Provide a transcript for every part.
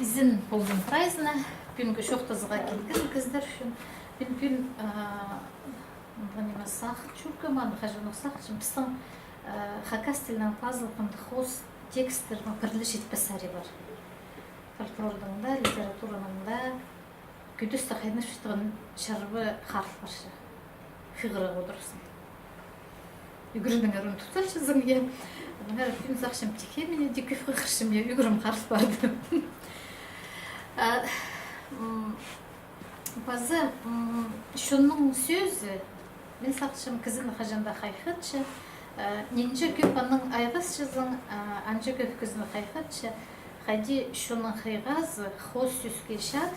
izin buldum praizna, gün şohtazıga kelген kızдар üçün. Gün сах чуркаман хажанок сах чимпстан хакастилнан пазлыкын хос текстер пірлішет писари бар. Фольклордың да, литератураның да күдіс тақайны шыштығын шарбы харф баршы. Хығыры отырсын. Үгірінің әрін тұталшызың е. Бұнар күн сақшым теке мене декіф қықшым е, үгірім харф барды. Bazı şunun sözü, ben sakçım kızın hacanda hayhatçı, nince köpanın aygısçızın, anca köp kızın hayhatçı, hadi şunun haygazı, hoş süske şat,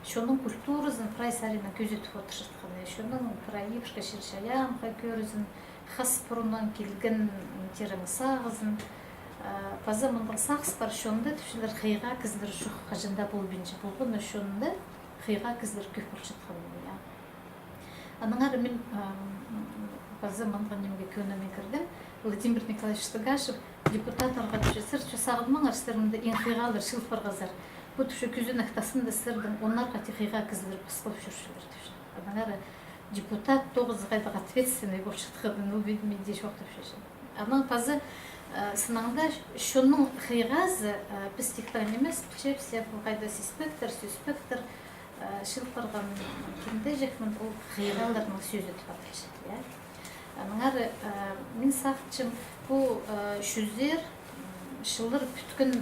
şunun kulturuzun praysarına gözütüp oturuştuğunu, şunun prayıpşka şirşayan, görüzün, has burundan kelgen terimi sağızın, Bazı mındık sağız бар şonda tüşüler xeyga kızdır şu hacında bulbinci bulgun şonda xeyga kızdır köp bulçatqan ya. Anаңар мен bazı mındık немге көніме кірдім. Владимир Николаевич Стыгашев депутаттарға түшесір часағылмаң арыстарымда ең xeygalар шылып барғазар. Bu tüşü küzün ақтасында сырдың onlar қати xeyga kızdır пысқылып жүршілер түші. Анаңар депутат 9 ғайдық ответственный болып шатқадың ол бедімеде жоқты түші. Анаң bazı Сынаңда шоның хейғазы біз тектан емес, білчепсе бұл қайда сеспектір, сөспектір, шылпырған кемді жекмін бұл хейғаларының сөзі тұпатайшыды. Аныңар мен сақчым бұл шөздер шылыр бүткін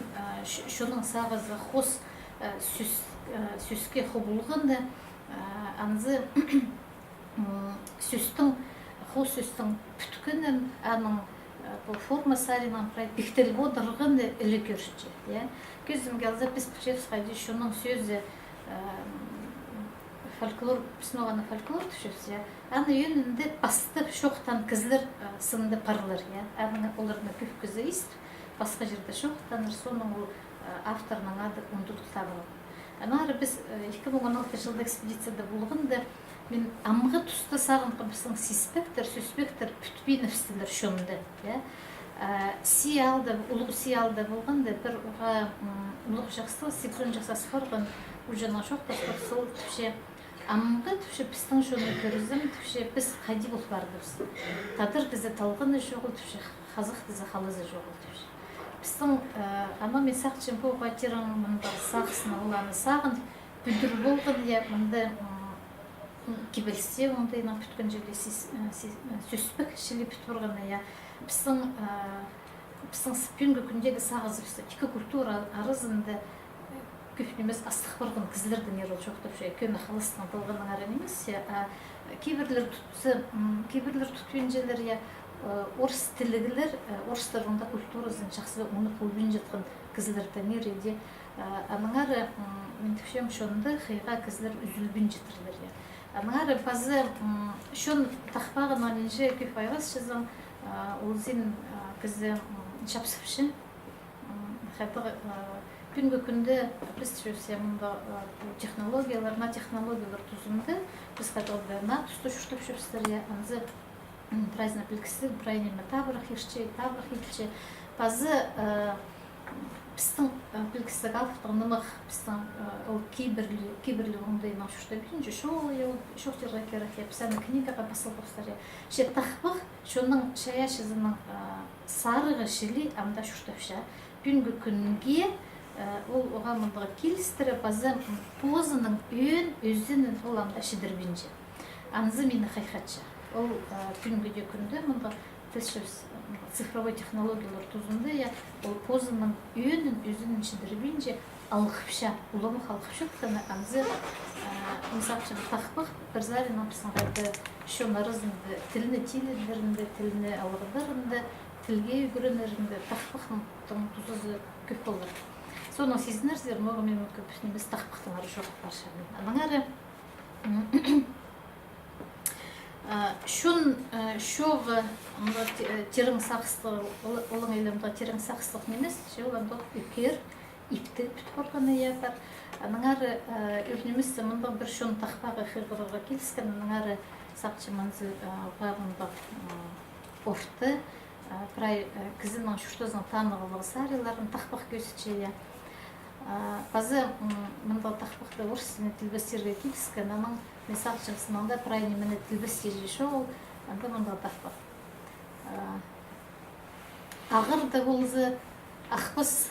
шоның сағызы қос сөзге құбылғынды анызы қос сөздің бүткінін аның bu forma sarılan bihtel bodırğın ele görüşçü. Gözüm geldi biz Pçevskaydı şunun sözü folklor, bizim oğanı folklor düşüyoruz ya. Anı yönünde bastı şoktan kızlar sındı parlar ya. Anı onların küf kızı ist, başka yerde şoktanır. Sonun o avtorunun adı ondurdu tabi. Anı biz 2016 yılda ekspedisiyada bulğunda мен амғы тұсты сағын қымсың сиспектір, сөспектір, бүтпей нәфістілер шөмді. Си алды, ұлық си алды болғанда бір ұға ұлық жақсы, сексуын жақсасы барған ұжана шоқта сол түпше амғы түпше пістің шөмі көрізім түпше біз қайди болып бардырыз. Тадыр бізді талғыны жоғыл түпше, қазық бізді қалызы жоғыл түпше. Пістің ама мен сақчым бұл ғатирың мұнда сақсына ұланы сағын бүдір болғын, мұнда кибелсе ондайна бүткін жерде сөспік шілі бүт бұрғаны я біздің спюнгі күндегі сағызы екі культура арызында көпнемес астық бұрғын кізлердің ерол жоқтып жай көні қалыстың болғанның арын емес кейбірлер тұтпен желер я орыс тілігілер орыстар онда культурасын жақсы оны қолбен жатқан кізлердің ереде аныңары мен түпшем шонды қиға кізлер үзілбен жетірлер я Аныңары базы шон тақпағына менше көп айғыз шызым олзин кізі шапсыпшын. Күнгі күнді біз сөйсе мұнда технологиялар, на технологиялар тұзымды біз қадғылды на тұсты шүртіп шөпсіздер анзы прайзна білкісі, прайнеме табырық ешче, табырық елче. Базы біздің білкісі қалықтығынымық біздің кейбірлі оңдайынан шүрті бейінже шоқтырға керек епсәні книгаға басылып ұстар. Ше тақпық шоның шая шызының сарығы шілі амда шүртіпші. Бүгінгі күнге ол оғамындығы келістірі базы позының өн өзінің ол амда шедір бейінже. Анзы мені қайқатшы. Ол бүгінгі күнді мұнда тілшіміз цифровой технологиялар тұзында ол позының үйінің өзінің шедірбейінше алғыпша, ұлымы қалғыпшықтаны анзы мысақшым тақпық бір зарин апсынғайды шонарызынды, тіліні тейлерінде, тіліні алғыдарында, тілге үгірінерінде тақпықтың тұзызы көп болыр. Соның сезінерзер, мұғы мен көпінеміз тақпықтыңары жоқ баршамен. Анаңары Шун шоғы терің сақыстығы, олың елімді терің сақыстық немес, олаңды үкер, ипті бүт қорғаны бар. Аныңары өрнемесі мұнда бір шон тақпағы қиғырға келіскен, аныңары сақчы манзы бағында орты, прай кызының шуштозның танығылығы сариларын тақпақ көсіче. Базы мында тақпақты орысыны тілбестерге кейтіскен, аның месақ жымсынанда прайны мені тілбестерге шоғыл, анда мында тақпақ. Ағырды болзы ақпыс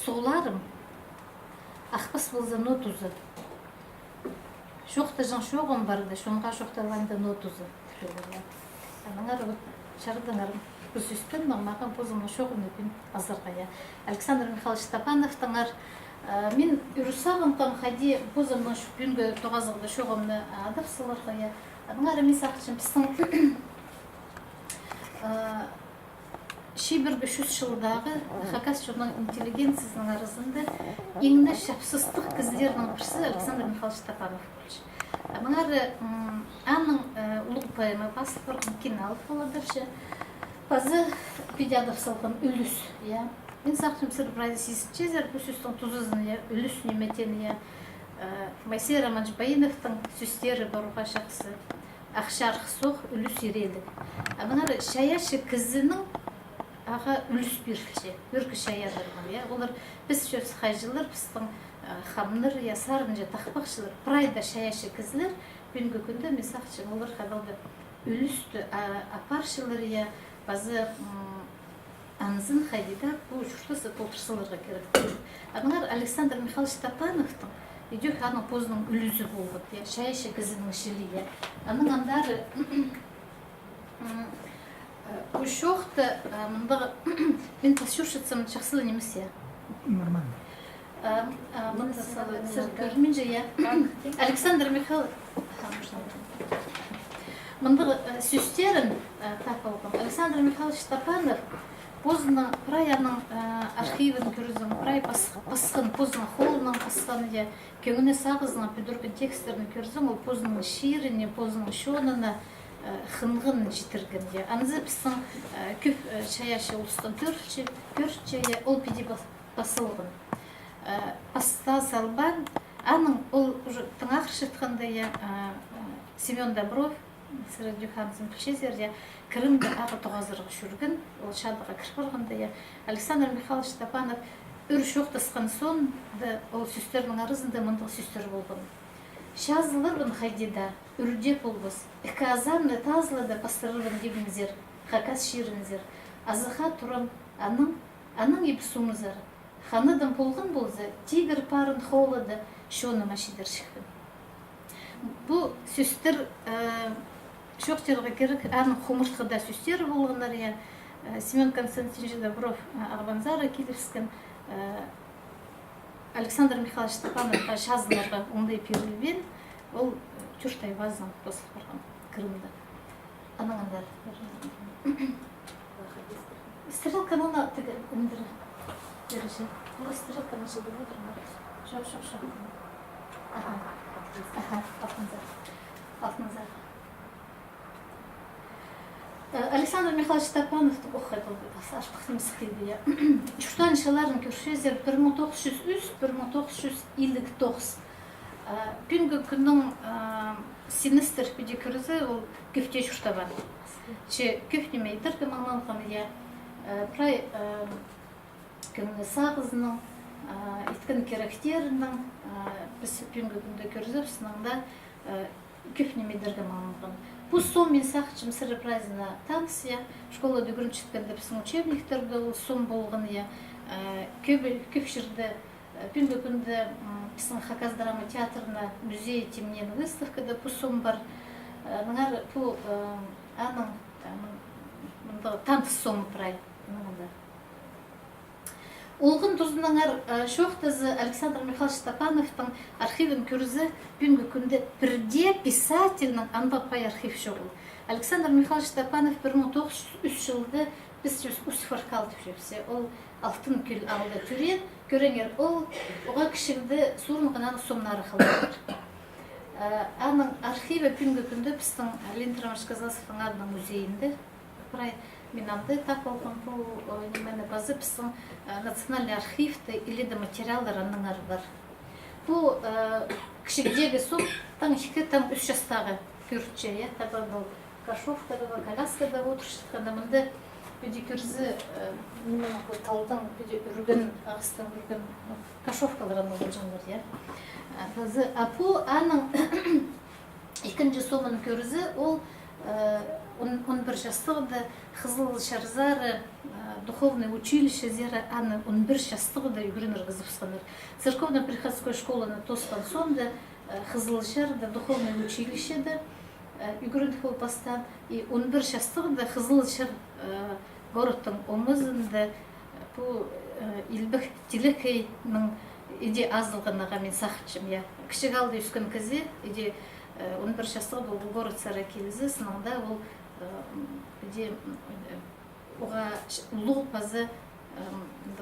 соғларым, ақпыс болзы нотузы. Шоқты жан шоғым барды, шонға шоқталанда нотузы. Аныңар шардыңарым. Бұл сөзбен маған позымы шоғын өкін азырғая. Александр Михайлович Степановтыңар мен үрісағымтан қади позымның шүпінгі тоғазығды шоғымны адапсылырғая. Аныңар емес ақчым пістің шейбіргі 300 жылдағы Хакас жұрның интеллигенциясының арызында еңіне шапсыстық кізлерінің бірсі Александр Михайлович Степанов болшы. Аныңар аның ұлық поэма басы бұрғын кен алып боладыршы. Bazı pediatr salgın ölüs ya. Ben saçım sır brazil çizer bu süstün tuzuzun ya ölüs nimetini ya. Maysir Ramanj Bayınov'tan süstleri baruğa şahsı. Akşar soğuk ölüs yereli. Bunlar şayaşı kızının ağa ölüs bir şey. Bir şayadır ya. Onlar biz şöyle hacılar bizden hamnır ya sarınca takbakçılar. Prayda şayaşı kızlar günkü günde mesajçı onlar kadar ölüstü aparşılar ya. Bazı anızın hayda bu şurası poltırsalarga керек. Bunlar Alexander Mihайлович Stepanov'tan идёт аның позның үлүзү болду. Шаяшы кызының шилия. Аның андары bu şoqta мында мен тасушыцам чаксылы немес я. Нормально. Мында сыркырминже я. Александр Михайлович мында süsтерин тапалган. Александр Михайлович Степанов позна праяның архивын көрүзүм, прай баскын позна холынан баскан я көңүнө сагызына бүдүргөн тексттерин көрүзүм, ол позның ширине, позның шонуна хынгын житирген я. Анызы биздин көп шаяшы улустан көрчү ол пиди басылган. Паста салбан аның ол уже тыңакыршытканда я Семен Добров Сыры Дюханзын пішезерде Крымда ағы тоғазырғы жүрген, ол шадыға кірпірғында я. Александр Михайлович Степанов үр шоқтасқан сон, ол сүстердің арызында мұндық сүстер болған. Шазылыр бұн хайдеда, үрдеп болбыз, ікі азанны тазылыда пастырырын дебіңзер, хакас ширінзер. Азыға тұрым, аның ебі сумызар. Ханыдың болғын болзы, тигір парын хоулады, шоны машидер шықпын. Бұл сүстер шоқтерға керек, аның құмыртқыда сүстері болғандар я. Семен Константинович Добров Арбанзара келіпскен Александр Михайлович Степановқа шазыларға ондай перілбен, ол чүртай базын қосылып барған Крымда. Аның андар. Стрелка нона тігі үндірі беріші. Бұл стрелка нашы деп отырмар. Жоқ. Алтынзар. Александр Михайлович Степанов'тың оқиды ашпақтың мысқиды я. Чүштан шаларын көршезер 1900-1959. Күнгі күннің синистер пиде көрізі ол көфте шүштабан. Көфтеме идіргі маңналған я. Прай күнгі сағызының, иткін керектерінің біз күнгі күнді көрізі сынаңда көфтеме идіргі маңналған. Бұл сон мен сақчым сыры празина танция, школада көрінчіткенде біздің учебниктерді ол сон болған я. Көп жерде күнгі күнді біздің Хакас драма театрына музей темнен выставкада бұл сон бар. Бұл аның танты сон прай. Олғын тұзыныңар шоқтазы Александр Михайлович Степановтың архивін көрізі бүгінгі күнде бірде писательның анбапай архив шоғыл. Александр Михайлович Степанов 1903 жылды біз Усифаркал деп жепсе. Ол алтын күл алды түрен, көреңер ол оға кішігді сұрынғынан сомнары қалдар. Аның архиві бүгінгі күнде біздің Леонид Романович Казласовтың адының музейінде. Мен аңды тапалған бұл немені базы біздің национальный архивті или де материалдар анның ары бар. Бұл кішігдегі сон таң 2-3 жастағы көртші, табы бұл Кашовкада, Коляскада отыршытқанда мұнды Педи кирзі немені талдан педи үрген ағыстан үрген кашовкалараны болжандар, я. Тазы апу аның екінші сомын көрізі ол 11 жастығыда Қызыл Шарзары духовное училище зера аны 11 жастығыда үгірінір қызықсаныр. Церковно-приходской школаны тоспан сонда Қызыл Шарда духовное училище да үгірін холпастан и 11 жастығыда Қызыл Шар городтың омызында бұл илбік телекейнің иде азылғанаға мен сақытшым, я. Кішік алды үскен кезі, иде 11 жастығы бұл город сара келізі, сынаңда ол оға ұлу пазы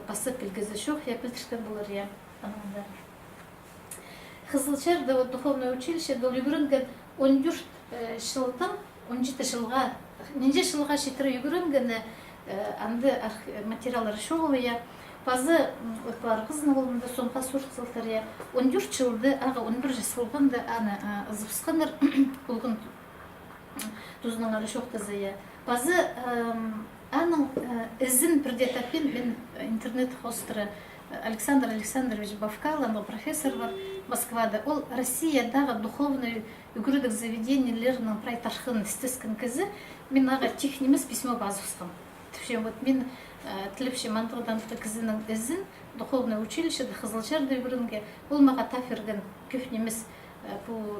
пасып білгізі шоқ, я пілтішкен болар, я. Қызылшарда духовное училище бұл үгірінген 14 жылдың 17 жылға, ненде жылға шетірі үгірінгені анды материалары шоғылы, я. Пазы өтпалар қызын олында сонға сұр қызылтар, я. 14 жылды, аға 11 жас болғанда аны ұзықсқаныр болғын тұзының ары шоқтызы, я. Пазы аның ізін бірдетапен мен интернет-хостыры Александр Александрович Бавкал, профессор бар Москвада. Ол Россиядағы духовный үгірдік заведениелерінің прайтархын істескен кезі мен аға техниміз письмо базықсым. Тіпше, вот мен тіліпше мантығданты кізінің ізін духовное училище Қызылшарда үгірінге ол маға таферген көфнеміз бұл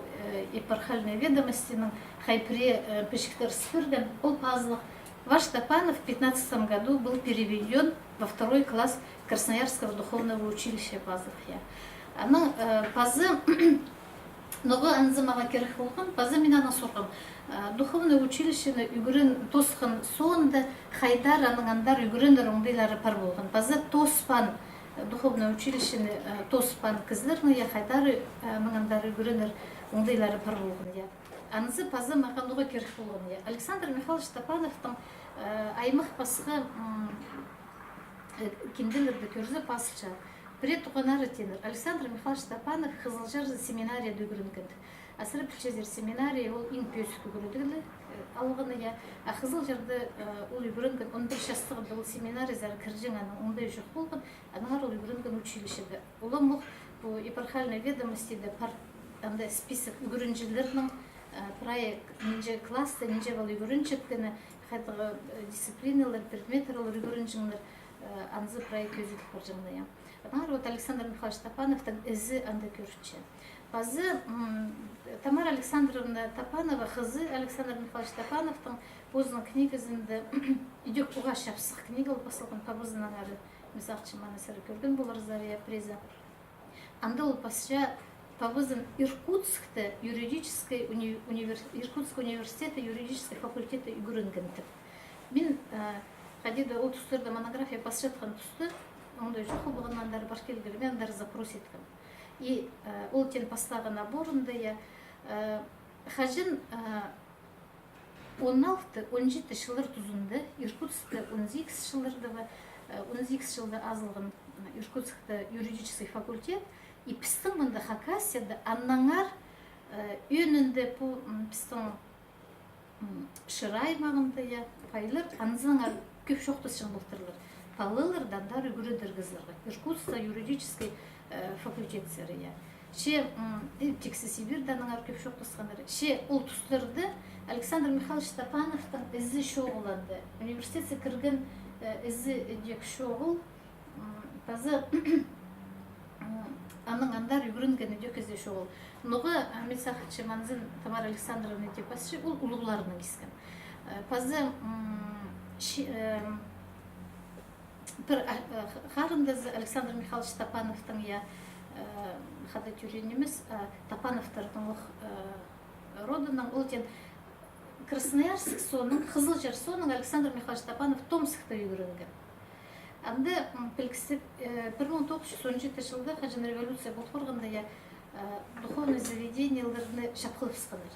епархальные ведомостінің хайпре пешіктер сферген ол пазлық. Ваш Стапанов в 2015 году был переведен во 2 класс Красноярского духовного училища пазлық. Аның пазы ноғы анзымаға керек болған, пазы мен ана сұрғым. Духовное училищені үгірін тосқын соңында хайдар аның андар үгіріндер оңдайлары пар болған. Пазы тоспан духовное училищені тоспан кізлерні, хайдар маңандар үгіріндер оңдайлары пар болған. Анызы пазы маған ноғы керек болған. Александр Михайлович Стапановтың аймық басқа кенделерді көрзі пасылша. Пред туғанары тенір. Александр Михайлович Стапанов Қызылжар семинария дүгірінген. Асыры пілчезер семинария ол ең пөсік үгірідігілі алғаны, я. Қызылжарды ол үгірінген 11 жастығы бұл семинария зәрі кіржен аның ондай жоқ болған, анығар ол үгірінген училищеді. Олым мұқ бұл епархальной ведомостиді список үгірінжілерінің проект нинже классы, нинже бұл үгірінчеткені, қайтығы дисциплиналар, предметарлар үгірінжіңлер анзы проект өзілік бар жыңды. Вот Александр Михайлович Тапановтың ізі анда көршітші. Базы Тамара Александровна Тапанова, қызы Александр Михайлович Тапановтың өзінің книгізінде үйдек ұға шапсық книга ол басылған пабызынан әрі мезақчы манасары көрген болар зария преза. Анда ол пасша пабызын Иркутскті юридический Иркутск университеті юридический факультеті үгірінгенді. Мен қадеді ол тұстырды монография пасшатқан тұсты, ондай жоқы бұғынмандары бар келгілі, мен андары запрос еткім. И ол тен пастағы наборында я хажын 16-17 жылдар тұзында Иркутскті 12 жылдарды 12 жылда азылған Иркутскті юридический факультет и пістің мұнда Хакасияда аннаңар өнінде бұл пістің шырай мағында я пайлар анзаңар көп шоқты шың бұлтырлар. Палылар дандар үгірідір кызларға. Иркутскта юридический факультеттері, я. Ше тексі Сибирданың аркеп шоқтысқанары. Ше ол тұстырды Александр Михайлович Стапановтың ізі шоғыланды. Университетсе кірген ізі дек шоғыл. Базы аның андар үгірінген дек ізі шоғыл. Ноғы Ахмет Сахатшы Манзин Тамара Александровна депасшы ол ұлығыларының кескен. Базы бір қарындазы Александр Михайлович Тапановтың я қада түренеміз Тапановтардың родының ол тен Красноярск соның, Қызылжар соның Александр Михайлович Тапанов Томскта үйгірінген. Анды білкісі 1917 жылда қажын революция бұл қорғанда я духовный заведенияларыны шапқылыпсқаныр.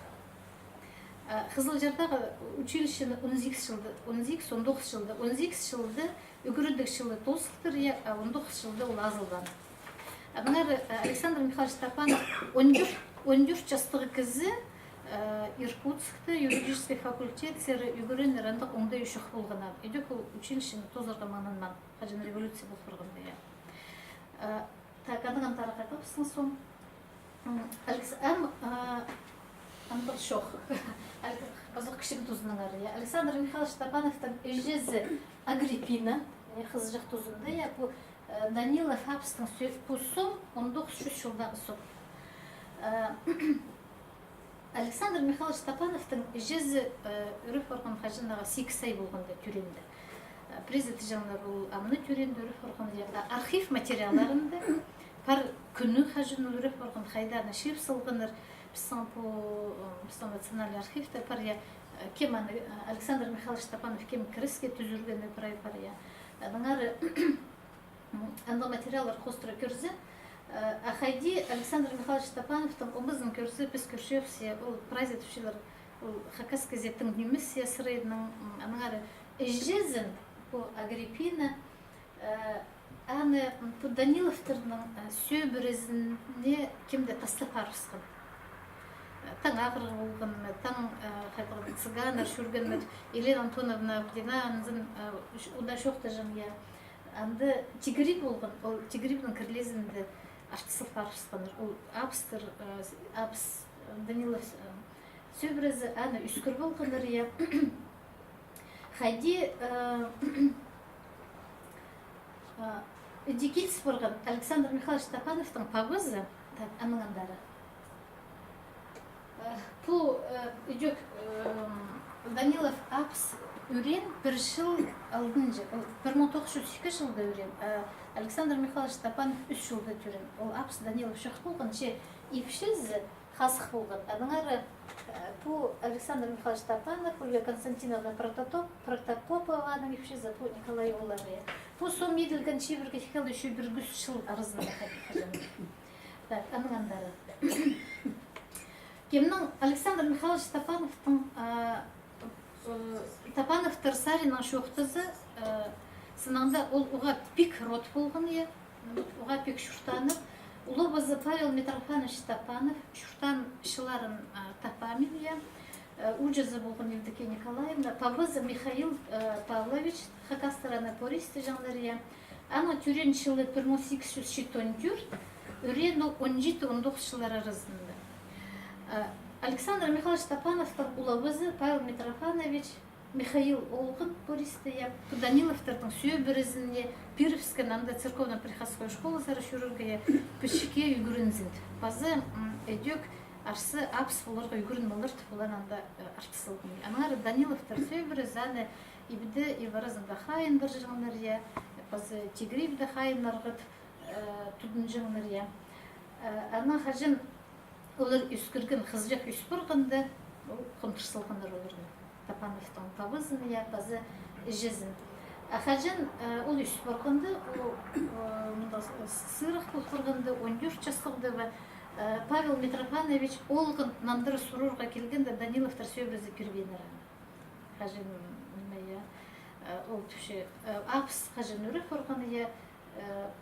Қызылжардағы училищені 12-19 жылда, 12 жылда үгіріндік жылы тосықтыр, 19 жылда ол азылған. Абынар Александр Михайлович Тапанов 14 жастығы кізі Иркутскта юридический факультет сері үгірін рандық оңда үшіқ болғанан. Едек ол училищені тозырға маңынман. Қажын революция бұл құрғында я. Так, адыған тарақай қапсын соң. Андық шоқ. Базық кішік тұзының ары. Александр Михайлович Тапановтың ежезі Агриппина, қызы жақ тұзында, бұл Данилов Апстың сөйпусым 1900 жылдағы соң. Александр Михайлович Тапановтың ежезі үріп орған қажындағы 8 ай болғанда түренді. Президенті жаңына бұл амны түренді үріп орған архив материаларында пар күні қажын үріп орған қайданы шеп сылғыныр. Біздің национальный архивте пар кем Александр Михайлович Тапанов кем кіріске түзіргені пар я. Наңары аңғы материалар қостыры көрзі. Ахайди Александр Михайлович Тапановтың омызын көрзі, біз көршевсе, ол прайз етушілер Хакас газеттің немісия сырайдың наңары ежезін по Агриппина аны по Даниловтардың сөйбірізіне кемде тастап арысқын. Таң ағыр болған, таң цыганар шүрген, Елена Антоновна Абдинаның онда шоқты жын я. Анды Тигрип болған, ол Тигрипның кірлезінде аштысып арысқаныр. Ол Абстыр, Абс Данилов сөйбірізі аны үскір болғаныр я. Хайди Дикильс болған Александр Михайлович Тапановтың павызы, аныңандары. Бұл үйдек Данилов Апс үрен бір жыл алдын жыл, 1902 жылда үрен, Александр Михайлович Тапанов 3 жылда түрен. Ол Апс Данилов шық болған, епшізі қасық болған. Адыңары бұл Александр Михайлович Тапанов, Ольга Константиновна Протопопованың епшізі, бұл Николай Олары. Бұл сон меділген чебірге текелі үші бір күз жыл арызында қайтып. Так, аныңандары. Кемнің Александр Михайлович Тапановтар Саринның шоқтызы сынаңда ол оға пик рот болған е, оға пик шұртанып, Лобазы Павел Митрофанович Тапанов, шұртан шыларын Тапамин е, Уджазы болған Евдокия Николаевна, Павызы Михаил Павлович, Хакастарана Пористі жаңлар е, ана түрен шылы 1814, үрен 17-19 шылар арызында. Александр Михайлович Тапановтың улабызы Павел Митрофанович, Михаил Олғын Пористия, Даниловтардың сөйбірізінде Пировскан анда церковно-приходской школы сары шүрірге пішке үйгірінзінд. Базы өдек арсы апс оларға үйгірін олырды, олар анда артысылдың. Анары Даниловтар сөйбірізі аны ибді иваразында хайын бір жыңнар е, базы Тигрибді хайын арғыд түдін жыңнар е. Ана қажын олар үскірген қызжақ үспірғынды, ол қонтырсылғындар олардың. Тапановтың павызын я базы жезін. Ахажын ол үспірғынды, сырық бұлқырғынды, 14 жасқылды ва Павел Митрофанович олғын нандыры сұрурға келгенде Даниловтар сөйбізі первенері. Хажын ол түші апс хажын үрі қорғаны я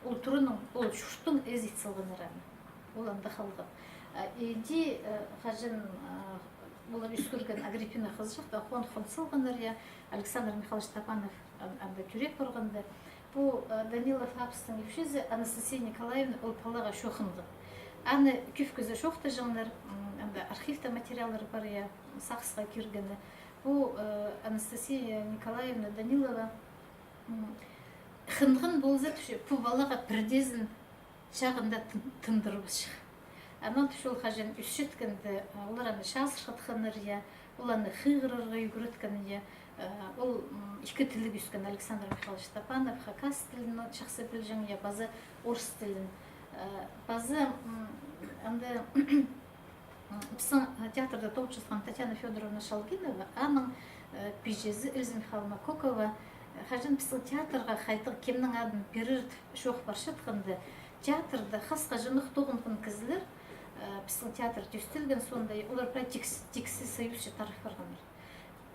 ол тұрының, ол шүштің әзет сылғыныры. Ол анда қалған. Иди хажын олар үскірген Агриппина қыз жақта хон сылғаныр я Александр Михайлович Тапанов анда түрек бұрғанды. Бұл Данилов Апстың епшізі Анастасия Николаевна ол палаға шоқынды. Аны күфкізі шоқты жаңлар, архивта материалары бар я сақсыға кергені. Бұл Анастасия Николаевна Данилова қынғын болзы түші, бұл балаға бірдезін шағында тындырып шық. Анан түшіл қажын үшшеткенді, олар аны шасыршатқаныр я, ол аны қиғырырға үйгіреткені я, ол екі тілі үскен Александр Михайлович Тапанов, Хакас тілін шақсы білжің я, базы орыс тілін. Базы анда біздің театрда топчысқан Татьяна Федоровна Шалгинова, аның пижезі Эльза Михайловна Кокова, қажын біздің театрға қайтық кемнің адын берірд шоқ баршатқанды, театрда қасқа жынық тоғынғын кізілер, біздің театр төстелген сондай, олар тексі союзшы тарих барғаныр.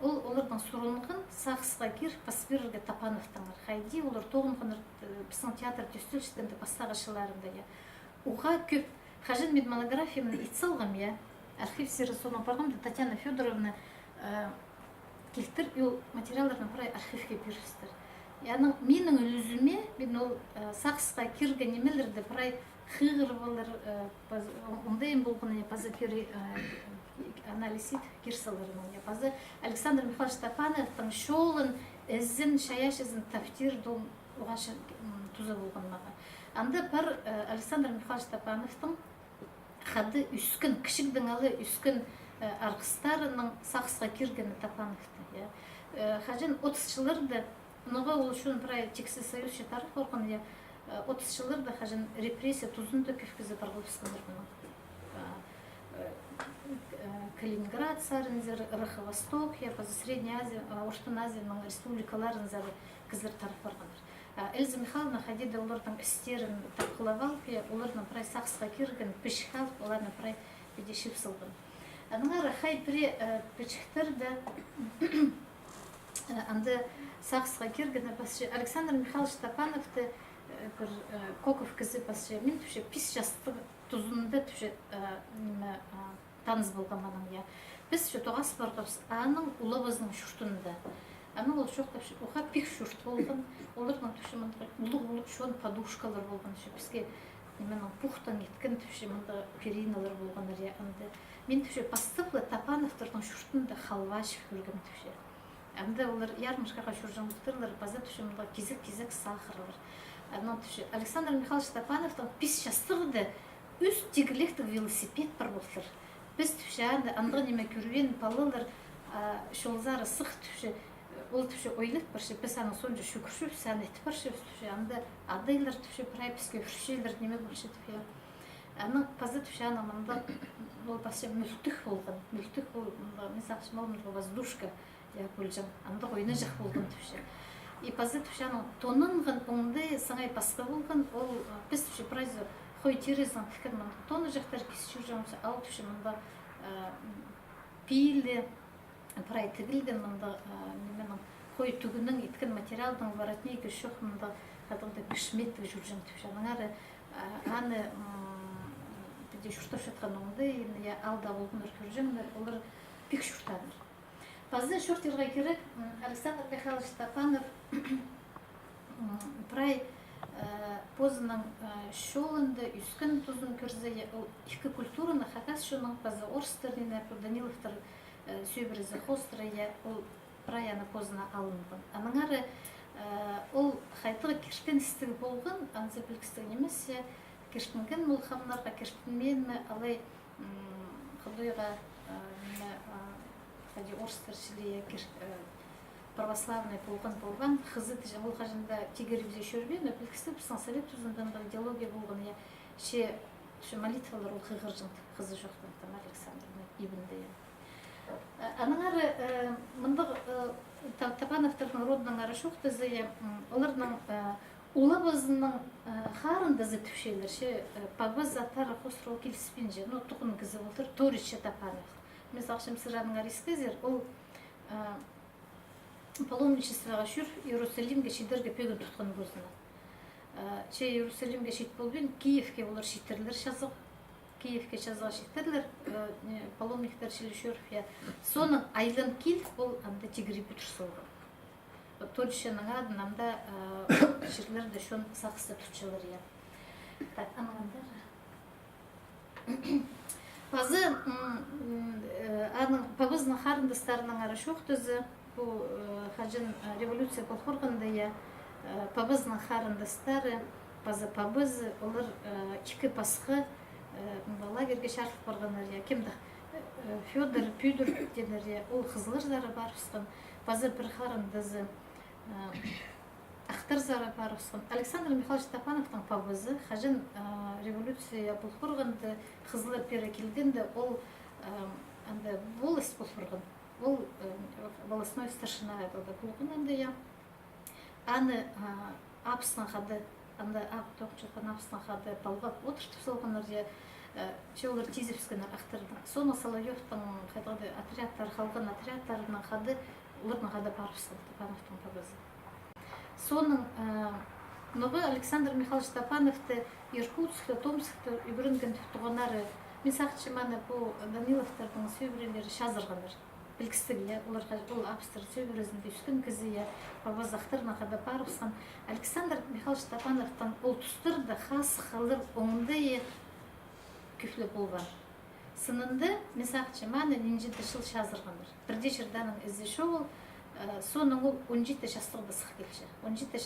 Олардың сұрынғын сақсыға кер паспирге Тапановтаңыр. Хайди олар тоғынғаныр біздің театр төстелшіденді бастағышыларында. Оға көп, қажын мен монографиямын итсалғам я, архив сервисына барғанда Татьяна Федоровна келтір, ел материалдарын бұрай архивке берістір. Яның менің үлізіме, мен ол сақсыға керген немелерді бұрай хығыр болыр, ондайым болғаны, базы кері анализит керсаларының. Базы Александр Михайлович Степановтың шолын, ізін, шаяш ізін таптир дом оғашы туза болғанмаға. Анда бар Александр Михайлович Степановтың қады үскін, кішікдің алы үскін арқыстарының сақсыға кергені Тапановты. Хажын 30 жылырды, мұға ол үшін бірай тексіз союз шетары қорқын, 30 жылырды хажын репрессия тұзынды көфкізі бар ғылыпсқандар бұның. Калининград сарынзер, Раховосток, Средняя Азия, Орштан Азияның республикаларын зары кізір тарif барғандар. Эльза Михайловна хадида олардың істерін тапқылавал, олардың бірай сақсыға керген пішхал, олардың бірай бедешіп сылған. Аныңар хай при печхтерді анды сақсыға кергені басшы Александр Михайлович Степановты бір Коков кізі басшы мен түші пис жастық тұзынды түші таныз болғаманың. Біз түші тоғас барғапс аның ұлабызның шүртінді. Аның ол шоқтапшы оға пик шүрт болған. Олардың түші мұнда ұлық шон подушкалар болған. Бізге пухтан еткен түші мұнда периналар болғандар. Мен түші бастықлы Тапановтардың шүртінді халвашып көргім түші. Әмді олар ярмышқаға шүржан бұқтырлар, база түші мұнда кезек-кезек сақырылар. Александр Михайлович Степановтың пис жастығыды үз тегілектік велосипед бар болтыр. Біз түші әнді аңғы неме көрген балылар шолзары сық түші, ол түші ойлық баршы, біз аны сонжы шүкіршіп, сән етіп баршы түші, әнді адайлар түші, прай бізге үшшейлер неме болшы түші. Әнің пазы түші анамында ол басы мүлтік болған, мүлтік болған, мен сақшым олымды воздушка бөлжім, аңды ойны жақ болған түші. И пазы түші аның тонынған оңды саңай басқа болған, ол біз түші прайзы қой терезің тікір мұнда. Тоны жақтар кесіші жұмысы, ал түші мұнда пейілі, прай тігілген мұнда қой түгінің еткен материалдың воротнейгі шоқ мұнда қадыңда бішметтік жүржім түші. Аны шүртіп жатқан оңды, алда болғыныр көржеңдер, олар пик шүртаныр. Базы шүртерға керек Александр Михайлович Степанов прай позының шолынды үскін тұзын көрзе, екі культураны хакас шоның базы орыстырына, Даниловтар сөйбірізі хострая, ол прай аны позына алынған. Аныңары ол қайтығы кешкен істігі болған, анзы білкістігі немесе кешкінген мұлхамларға кешкінмен алай құдайға орыстаршылия православный болған қызы ол қажында тегеребзе шөрбен білкісті бірсан совет тұзындан идеология болған ше молитвалар ол қиғыржын қызы жоқтан Александрна ибінді. Аныңары мұндық Тапановтардың родның ары шоқтызы олардың Улабызының харындызы түшелер, пабыз атары қосырау келіспенже, тұқын кізі болтыр, Ториче Тапанов. Мен сақшым сыраның арискезер, ол паломничествоға жүр Иерусалимге шидерге пөгін тұтқан көзіні. Иерусалимге шит болбен, Киевке олар шиттерлер шазық, Киевке шазыға шиттерлер, паломниктер шілі жүріп, соның айлан кел, ол анда тегірі бүтір солғы. Ториченің адынамда жерлерді шон сақсы тұтшылыр. Базы пабызның харындыстарының ары шоқтызы, бұл хажын революция болғырғында пабызның харындыстары, базы пабызы, олар чікі пасқы лагерге шарқып барғанар. Кемді Федор, Пюдір денер, ол қызылыр зары бар ұсқан, базы бір харындызы Ақтар зары бар ұсқан. Александр Михайлович Степановтың пабызы, хажын революция болғырғанды, қызылыр пері келгенді, ол волость болғырған. Ол волосной старшина болғанды, аны апсының қады, тоқчылған апсының қады балғап отыртып солғаныр, олар Тизевскінің ақтырдың. Соны Соловьевтың отрядтар, қалған отрядтарының қады, олардың қады барыпсың Степановтың пабызы. Соның Новый Александр Михайлович Степановты Иркутскты, Томскты үйгірінген тұғанары Мисақчы мана бұл Даниловтардың сөйбірелері шазырғаныр. Білкістігі, оларға бұл абстыр сөйбірізінде үскін кізі, бабазақтырына қада барықсан. Александр Михайлович Тапановтан ол тұстырды қас қалыр оңды күфлі болған. Сынынды мисақчы мана нинжеті шыл шазырғаныр. Бірде жерданын ізі шоғыл, соның ол 17 жастығды сық келші. 17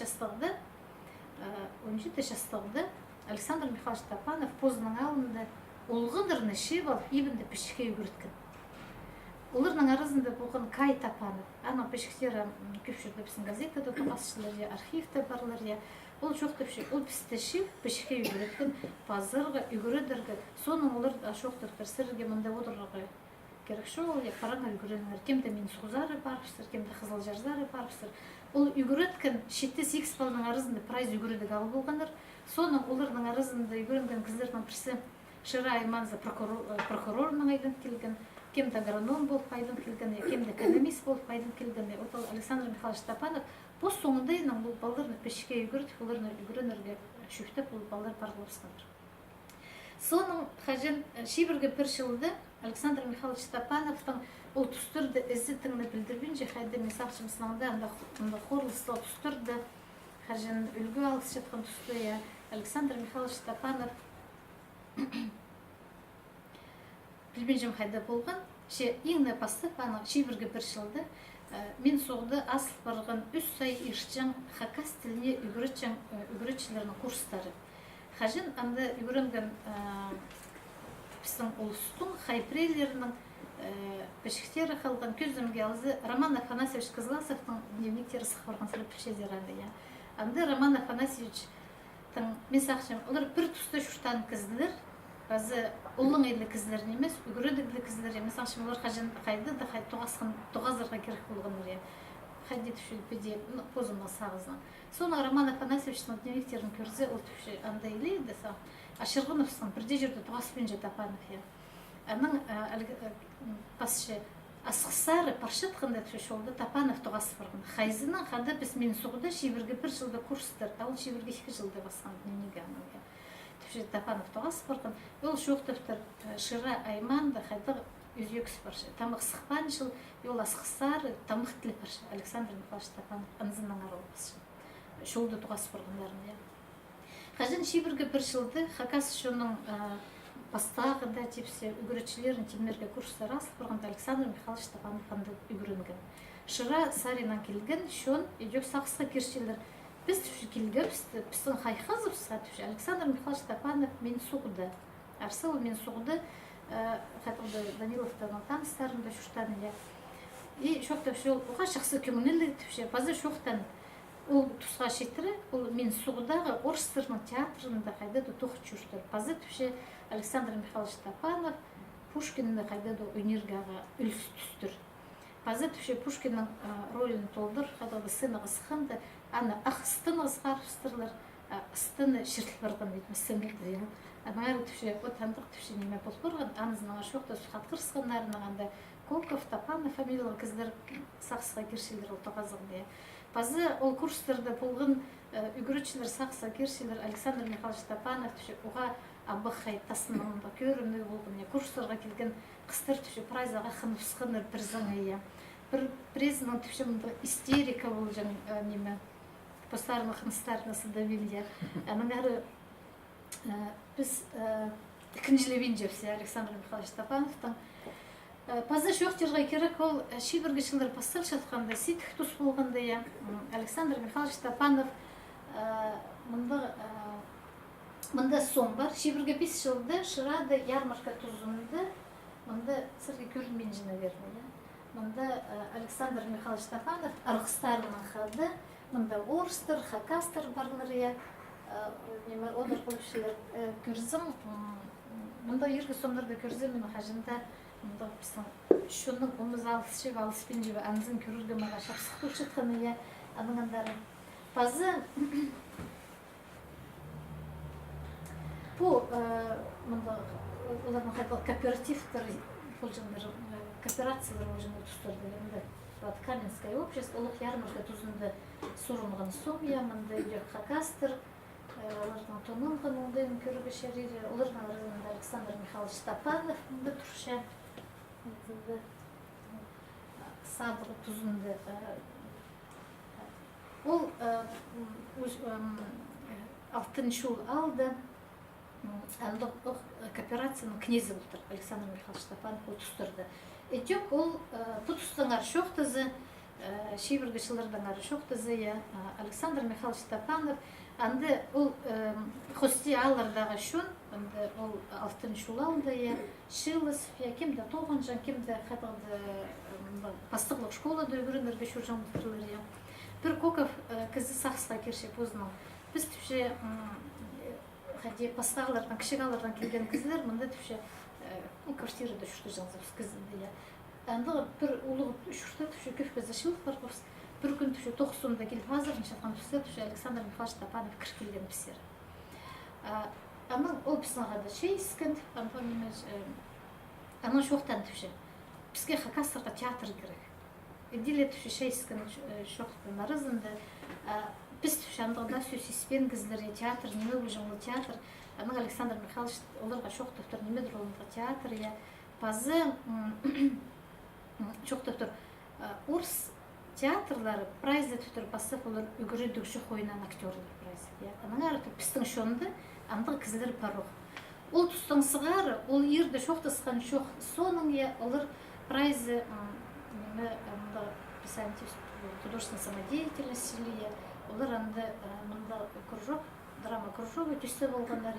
жастығды Александр Михайлович Тапанов позының алынды олғыдырны шеп алып, ебінді пішіке үгірткен. Олардың арызында болған Кай Тапанов, ана пішіктері көпшірді бісін газетада тоқасшылар, архивті барлар, ол жоқ депші, ол пісті шеп пішіке үгірткен, пазырға, үгірідіргі, соның олар шоқтыр кірсірге мұнда отырырға керек шоғыл, параңа үгірінер, кемді мен сұғызары барыпсыр, кемді қызыл жарзары барыпсыр. Ол үгіріткен шеттес X балының арызында прайз үгірідік алы болғаныр, соның олардың арызында үгірінген кіздердің бірісі Шыра Айманза прокурорының айдын келген, кемді агроном болып айдын келген, кемді экономист болып айдын келген. Отал Александр Михайлович Тапанов бұл соңындайынан бұл балдарын пешке үгірді, оларына үгірінерге шүфтеп бұл балдар парғылыпсқаныр. Соның қажын шибірге бір жылды Александр Михайлович Тапановтың ол тұстырды ізі тіңні білдірбен же қайды месақшымсынаңда анда қорлысты тұстырды қажын үлгі алыс жатқан тұсты Александр Михайлович Тапанов білбен жем қайда болған еңді бастып ана шибірге бір жылды мен соғды асыл барған үш сай иршчан хакас тіліне үгіретшілерінің курстары. Қажын анда үгірінген біздің ұлыстың хайпрейлерінің пішіктері қалған көзімге алызы Роман Афанасьевич Кызласовтың дневниктері сықпарған сұрып пішедер аңды. Анда Роман Афанасьевичтің мен сақшым, олар бір тұста шүштан кізділер, базы ұлың елі кізділер немес, үгіредігі кізділер емес, сақшым олар қажын қайды да тоғаздарға керек болғаныр. Қайды түшіліп беде позымға сағызына. Соны Роман Афанасьевичтің дневниктерін көрзе, ол түші анда елейді сақ. Ашырғыновсың бірде жерді тоғаспен же Тапанов. Аның пасшы асықсары паршатқанда түші шолды Тапанов тоғасы барған. Хайзынан қады біз мен соғды шибірге бір жылда курстыр, ал шибірге 2 жылда басқан дүниеге аныңға. Түші Тапанов тоғасы барған. Ол шоқтыптыр Шыра Айманда қайды үзек спаршы. Тамық сықпан жыл, ол асықсары тамық тілі паршы. Александр Михайлович Тапанов анзынан арал басшы. Шолды тоғасы барғандарын. Қажын шибірге бір жылды Хакас шоның бастағы да тепсе үгіретшілерін темнерге курстары асып бұрғанда Александр Михайлович Тапанов қанды үгірінген. Шыра Саринан келген шон едек сақысқа кершелер. Біз түші келген біздің қайқазывсыға түші Александр Михайлович Тапанов мен соғды. Арсыл мен соғды қатылды Даниловтардың таныстарында шуштаны. И шоқтап шол оға шықсы көңілі түші. Базы шоқтан ол тұсқа шеттірі, ол мен соғыдағы орыстырының театрында қайдады тоқ жүрдір. Базы түші Александр Михайлович Тапанов Пушкинді қайдады өнергаға үліс түстір. Базы түші Пушкиннің ролін толдыр, қайдады сыны ғысықанды, аны ақ стыны ғысқарыстырлар, стыны шіртіл барған дейтін сыңғылды. Анағары түші, отандық түші неме болып бұрған, анызының ашоқты қатқырысқанларының анда Колков, Тапанов фамилиялы кіздер сақсыға кершелер ол тоғазығында. Базы ол курстарды болғын үгіретшілер сақсыға кершелер Александр Михайлович Тапанов түші оға абықай тасыныңында көрімді болғын. Курстарға келген қыстыр түші прайзаға қыныпсқыныр бір заңайя. Бір презінің түші мұнда истерика бол жән неме постарының қыныстарына сыдавилия. Аныңары біз ikkinchilebin jepsi Александр Михайлович Тапановтың. Пазы шоқтерға керек ол шибірге жылдар бастал жатқанда сетік тұс болғанда Александр Михайлович Тапанов мұнда сон бар. Шибірге 5 жылда Шырады ярмарка тұзынды мұнда сірге көрінмен жына берді. Мұнда Александр Михайлович Тапанов арғыстарының қады, мұнда орыстыр, хакастыр барлары одар қолышылар көрзім. Мұнда ергі сомдарды көрзім, мен қажында мұнда шының ұмыз алыс жеп, алыс пен жеп, анызын көрірге маға шапсық көршетқаны аныңандары. Пазы бұл олардың кооперативтер, кооперациялар өжіңі тұстарды. Каменское общество, олық ярмарка тұзынды сұрынған сомия, мұнда үйрек хакастыр, олардың тонылған оңдайын көрігі шәрері, олардың арасында Александр Михайлович Стапанов мұнда тұрша, сабыры тұзынды. Ол алтын шул алды, кооперацияның князі бұлтыр, Александр Михайлович Стапанов ол тұстырды. Әйтек ол тұтыстың аршоқтызы, шейбіргішілердің аршоқтызы, Александр Михайлович Стапанов, анды ол хости алырдағы шун, ол алтын шул алды, Шилосов, кемді тоғын жан, кемді бастықлық школада өбірінерге шуржан бұтырлар. Бір Коков кізі сақсыға керше позынал. Біз түпше пастағылардан, кішіғалардан келген кізілер, мұнда түпше квартирада шүрті жаңзапсы кізілді. Әнді бір ұлығы шүрті түпше көпкізі шылық бар болсы. Бір күн түпше 90-да келіп азырын шатқан түпсе түпше Александр Михайлович Стапанов кіркелген пісер. Анын ол пісінғады шей іскінд, анын шоқтан түпше. Бізге Хакастырға театр керек. Диле түпше шей іскінд шоқтың арызында. Біз түпше андығында сөйсеспен кізілері театр, неме бұлжыңлы театр. Анын Александр Михайлович оларға шоқтықтыр, немедір олынға театр. Базы шоқтықтыр. Орыс театрлары прайзы түтір басып, олар үгірі дүкші қойынан актерлар прайзы. Анын арты пістің шонды, андығы кізілер пароқ. Ол тұстың сығары, ол ерді шоқтысқан шоқ соның, олар прайзы художественной самодеятельности, олар анды кружок, драма кружок өтісті болғандар.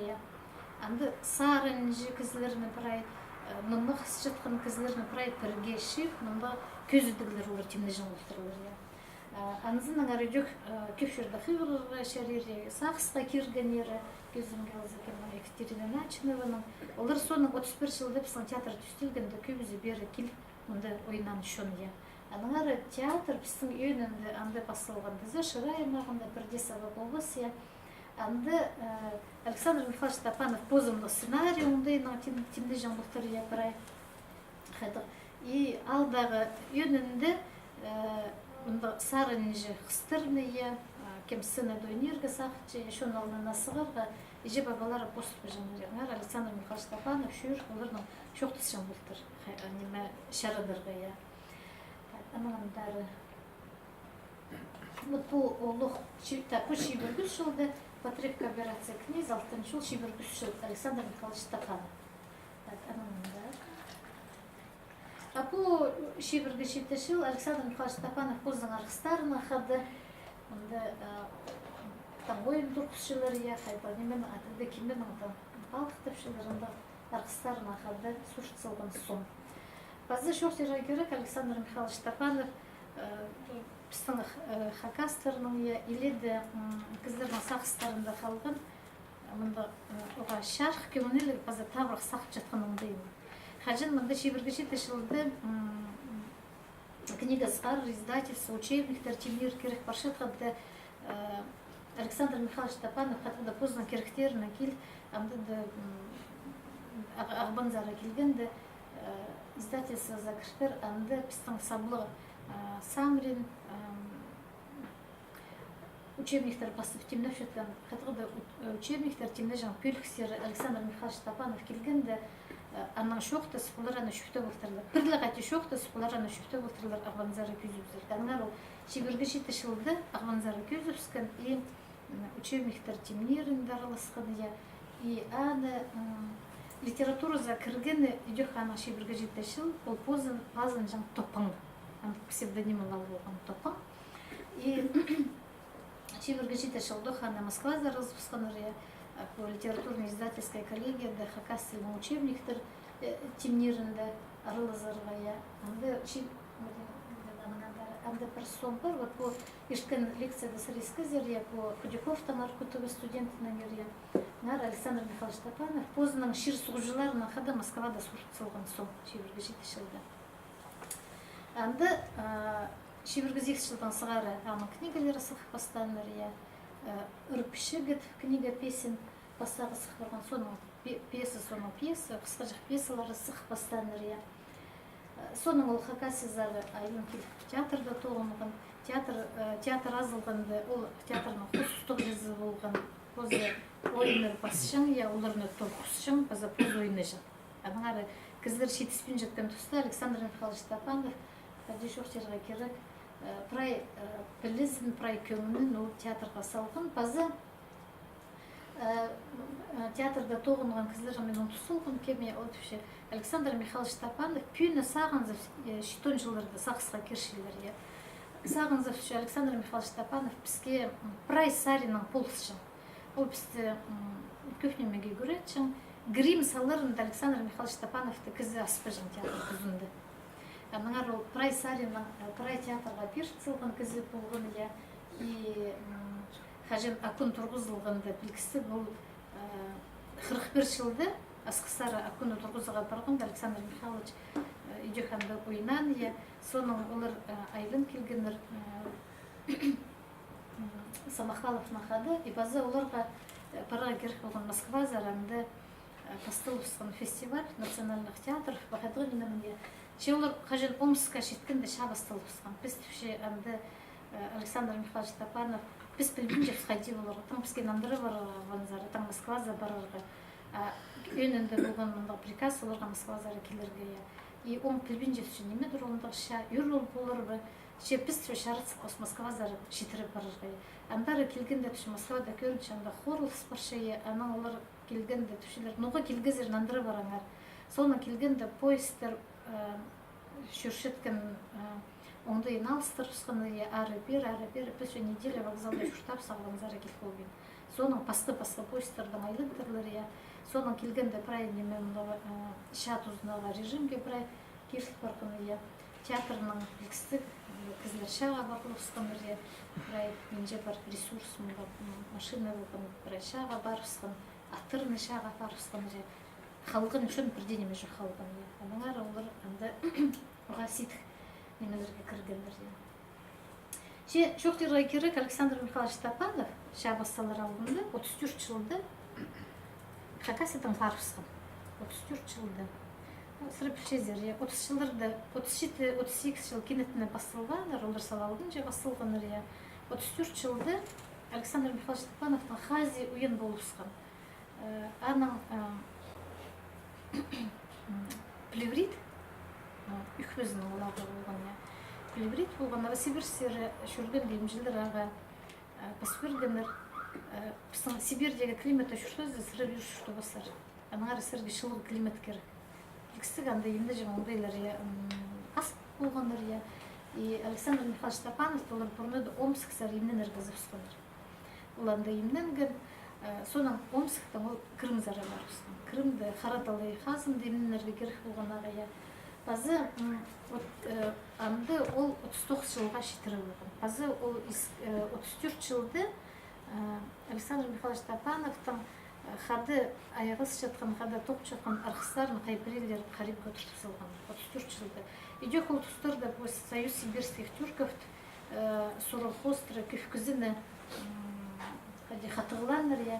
Анды сарынжы кізілеріні прайд, мұнық жатқан кізілеріні прайд бірге шип, мұнда көзідігілер олар темді жын ұлттырылыр. Анызының әрі жүк көпшірді қиғырға шәрері, сақысқа кергенері, көзімге алзакермен Екатерина Начинованың. Олар соның 31 жылда біздің театр түстілгенде көбізі бері кел, мұнда ойнан шон. Аның әрі театр біздің өйнінде анды басылған дізі, Шырайымағында бірде сабақ олбасы. Анды Александр Михайлович Стапанов позымды сценарий, онда темді жаңлықтыр бірай. И алдағы өйнінде сарынжы қыстырны, кем сцена дойнергі сақытчы, шон алдына сығырға, ежі бабалары поступы жаңлығыр. Александр Михайлович Стапанов шүйір, олардың шоқтыс жаңлықтыр, шарыдырға. Анандары. Вот по лох такой шибергүс жылды, потреб кооперация князь, алтын шул шибергүс жыл Александр Михайлович Стапанов. Анандар. А по шибергүс жыл Александр Михайлович Стапанов поздың арқыстарына қады. Онда там ойын тұрқысшылары қайда, немен атылды кемен балық тәпшілерінде арқыстарына қады сұршыт салған сон. Базы шоқтыра керек Александр Михайлович Стапанов біздің Хакастырының еледі кіздердің сақыстарында қалған. Мұнда оға шарқ көмінелі базы табырақ сақып жатқан оңдайын. Қажын мұнда шебіргі жеті жылды книга сқар, издательство, учебниктер, темір керек баршатқады Александр Михайлович Стапанов қатыда поздың керектеріне кел, ағбанзара келгенде издательство закрыптыр, анды біздің саблы Самрин учебниктер басып темнеп жатқан, қатыда учебниктер темне жаң пөліксері Александр Михайлович Стапанов келгенде анның шоқты сыпылараны шүфті бұлтырлар. Бірлі қайты шоқты сыпылараны шүфті бұлтырлар ағванзары көзіпсір. Анғар ол шебіргі жеті жылды ағванзары көзіпскен и учебниктер темнерін дарылысқаны и аны литературыза кіргені үйдек ана шебіргі жеті жыл ол базын жаң топың. Псевдонимын алып болған топың. И шебіргі жеті жылды қана Москва зарылыспысқаныр по литературной издательской коллегии да Хакастырның учебниктер темнерінде арылызырғая. Анды бір сон бар, вот по ешкен лекцияда сырескі зерия по Худяковтан аркутовы студентінің ерия. Нар Александр Михайлович Стапанов позының шир сұғжыларына қада Москвада сұртсылған сон шебіргі жеті жылда. Анды шебіргі зекті жылдан сығары аңы книгалері сықып бастан ерия. Үрпішігіт книга песен бастағы сықып барған соның пьеса, қысқа жақ пьесалары сықып бастан ерия. Соның ол Хакасызағы айын келіп театрда тоғынған, театр азылғанды, ол театрның құстық жүзі болған позе ойыныр басшың, я оларны толқусшың, база поз ойыны жын. Аныңары кіздер шетіспен жеткен тұста Александр Михайлович Стапанов дешоқтерға керек прай білізін, прай көңінің ол театрға салған. База театрда тоғынған кіздер мен оны тұсылғын кеме өтіпше Александр Михайлович Стапанов пүйіні сағынзып шетон жылдарды сақысқа кершілер. Сағынзып Александр Михайлович Стапанов бізге прай саринның полысшың. Ол бізді көпнемеге көретшің. Грим салырында Александр Михайлович Стапановты кізі аспыжың театр күзінді. Мыңар ол прай саринның прай театрға першіцілген кізі болғын. И хажен акун тұрғызылғанды білгісі бұл 41 жылды асқысары акуны тұрғызыға барғанда Александр Михайлович үйдеханды ойнан, соның олар айлын келгенір Самохвалов нахады, и база оларға параға керек болған Москва заранды Постоловскан фестиваль национальных театров бақадығы ненімінде. Че олар қажен Омскқа жеткенде Шабастоловскан. Біз түпше әмді Александр Михайлович Стапанов біз білмейінше сқайди оларға. Там бізге нандыры барарға ванзары, там Москва за барарға. Önünde болған мұнда приказ оларға Москва зары келерге. И он білбейінше түпше немедір олында ша юр ол болыр бі. Че біз түпше шарыцық осы Москва зары жетіріп барарға. Андары келгенде түпше Москвада көрінші анда хорлық спаршайы, ана олар келгенде түпшелер ноға келгезер нандыры бараңар. Соны келгенде поездар шүршеткен онды еналыстырып сқаны ары-бері біз неделя вокзалда шүртап сағылан зары келіп болген. Соның пасты поездардан айлын түрлері, соның келгенде прай немен шат ұзынаға режимге прай кешілік барқыны, театрның білкістік кізлер шаға бақылық сқаны, прай менже бар ресурс, машина болған прай шаға барып сқаны, атырны шаға барып сқаны, халғын үшін бірден емежі халғын. Аныңар олар әнді оға ситік немелерге кіргендер. Шоқтырға керек Александр Михайлович Стапанов шабасталар алдында 34 жылды Хакасиядан барысқан. 34 жылды. Сырып шезер, 30 жылдарды, 37-38 жыл кенетіне бастылған, олар салалдың же бастылғаныр. 34 жылды Александр Михайлович Стапановтың хази ұйын болысқан. Аның плеврит, үкбізінің олағы болған. Плеврит болған Новосибирсері жүрген дейм жылдар аға паспергенер. Сибирдегі климаты жүрсөзді сыры жүршті басар. Анағары сырғы шылғы климат керек. Екістік анда емді жың оңдайлар ас болғандар. И Александр Михайлович Стапанов олар бұрынады Омск сар емнен іргізіп сұқандар. Оланда емненген соның Омсктан ол Крым зары бар ұсқан. Крымды Харадалы хазымды емнен іргі керек болған ағая. Базы анды ол 39 жылға шетірі болған. Базы ол 34 жылды Александр Михайлович Стапановтың хады аяғыз жатқан, хада тоқ жатқан арқыстарын қайпірелер қарып көтіртіп салған. 34 жылды. Идек ол тұстарда Союз сибирских тюрков Сурохостры көфкізіні қатығыланыр.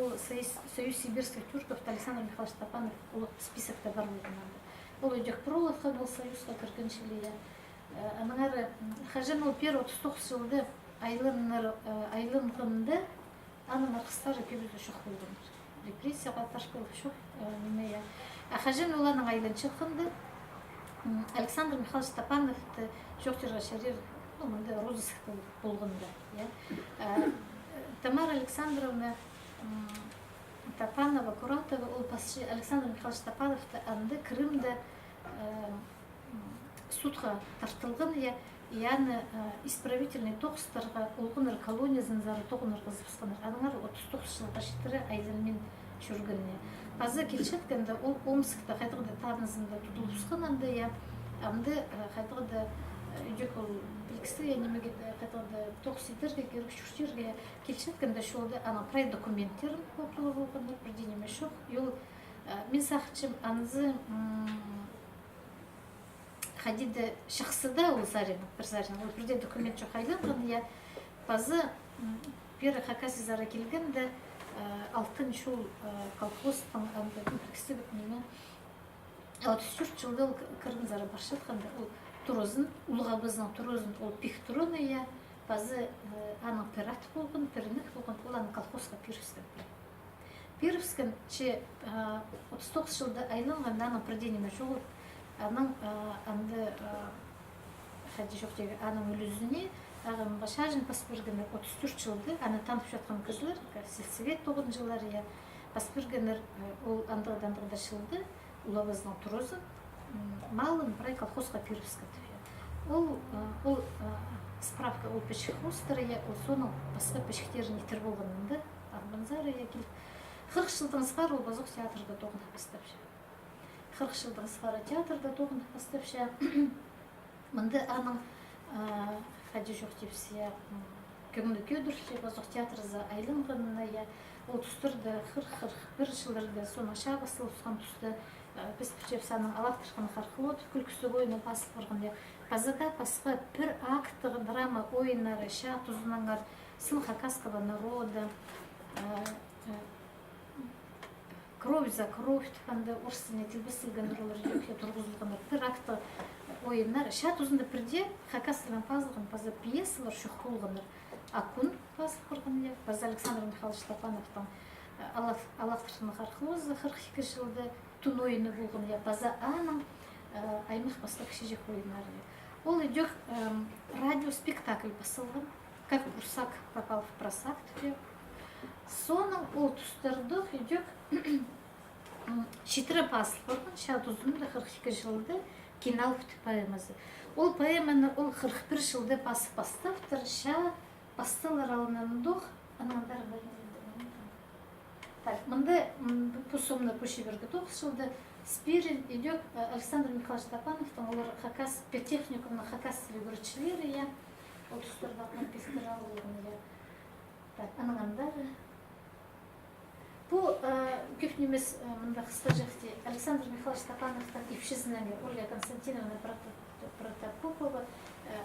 Ол Союз сибирских тюрков Александр Михайлович Стапанов ол списокта бар болған. Ол өйдек Проловқа бұл союзға кіргіншілі. Аныңары қажен ол пер 39 жылды айлынғынды аның арқыстары көбізі шоқ болғаныр. Репрессияға ташқылып шоқ немея. Қажен ол аның айлыншықынды Александр Михайлович Стапановты жоқтырға шәрер розысық болғанды. Тамара Александровна Стапанова, Куратова, ол пасшы Александр Михайлович Стапановты анды Крымды судға тартылған, яны исправительный тоқыстарға олғыныр колониясын зары тоғыныр қызыпсқаныр. Аныңар 39 жылға шетірі айлынмен жүргінне. Базы келшеткенде ол Омскта қайтығыда табынызында тұтылыпсқан анды, анды қайтығыда үйдек ол білгісі, немеге қайтығыда тоқсетерге керек жүрштерге келшеткенде шолды ана прай документтерін оқылы болғандар, бірден еме шоқ. Мен сақытшым анызы қадиді шықсыда ол зарин, бір зарин, ол бірде документ жоқ айланған, базы бері Хакасия зара келгенде алтын шол колхозтың біркісі бүтініне 34 жылды ол кіргін зара баршатқанда, ол тұрызын, ұлға біздің тұрызын ол пих тұрыны, базы аның пират болған, пирник болған, ол аның колхозға пирскен. Пирскен, че 39 жылда айланған аның предениме жоғыл, аның анды хәді жоқ деге аның үлізіне ағым башажын паспиргенер 34 жылды, аны танып жатқан кызлар, сельсовет 9 жыллар, паспиргенер ол андығыда жылды, улабызның тұрызы, малын брай колхозға пирскен. Ол справка ол пеших хостары, ол соның басқа пешихтерін етер болғанында, арманзары келіп. 40 жылдан сығар ол базық театрда тоғынып бастапшы. 40 жылдан сығар театрда тоғынып бастапшы. Мұнды аның қади жоқ депсия көңді көдірші базық театрыза айлынғанына, ол тұстырды 40-41 жылдарды соның аша басылы тұсқан тұсты біз пішепсаның алақтырғаны қарқылы күлкісі ойыны басып ұрғын. Базада басқа бір акты драма ойынары, ша тұзынаңар, сын хакасского народа, кровь за кровь, тұқанды орыстыне тілбесілген ұрылар жөкке тұрғызылғандар, бір акты ойындар, ша тұзында бірде хакасскадан пазылған, база пьесалар шүқ болғандар, Акун пазылық ұрған, база Александр Михайлович Тапановтан алақтырғаны қарқылы 42 жылды түн ойыны болған, база аның аймақ басқа кішежек ойынары. Ол идет радиоспектакль басылған, как Бурсак попал в просак. Соның ол тұстарды идет шетірі басылып болған, шат ұзында 42 жылды Киналовты поэмасы. Ол поэманы ол 41 жылды басып бастаптыр, ша бастылар алынан доқ, анандар бәлінді. Мұнда пұсымны пұшебергі 9 жылды Спирин идет Александр Михайлович Тапановтың, олар хакас, педтехникумның хакас фигурчилері, ол тұстырдақның пестірал болған. Анығандары. Бұл көпнемес мұнда қысқа жақты Александр Михайлович Тапановтың епшізінәне Ольга Константиновна Протопопова,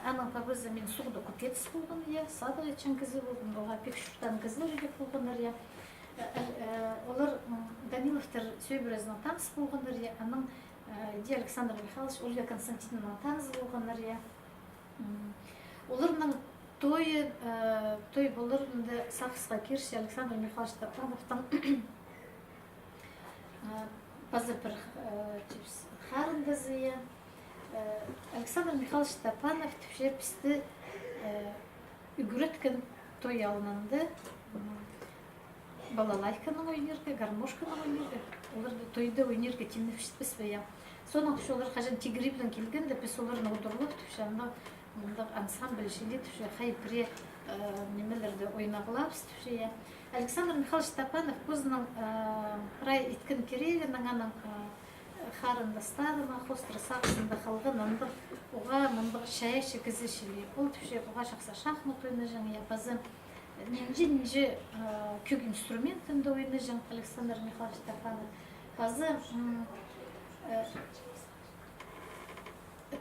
аның пабызы мен суғды купец болған, садығы чын кізі болған, оға пек шұртан кізі жүрек болғандар. Олар Даниловтар сөйбірізінің таныс болғандар, аның де Александр Михайлович Ольга Константиновна таныс болғандар. Оларның той болырында сақысқа керші Александр Михайлович Тапановтың базы бір қарындызы. Александр Михайлович Тапанов түпше пісті үгіреткен той алынанды. Балалайканың ойнерге, гармошканың ойнерге, оларды тойды ойнерге темнеп шетпес бәя. Соның түші олар қажан тегіребден келгенде, біз оларын отырылып түші, мұндақ ансамбль желе түші, қайпіре немелерді ойнағылапс түші. Александр Михайлович Тапанов көзінің рай еткен керегінің аның қарындастарына, қостыры сақсында қалған андық оға мұндық шаяшы кізі шеле. Ол түші оға шақса шахмат ойны жаңы, базы Нинже көк инструментінде ойны жаң Александр Михайлович Тапанов. Қазы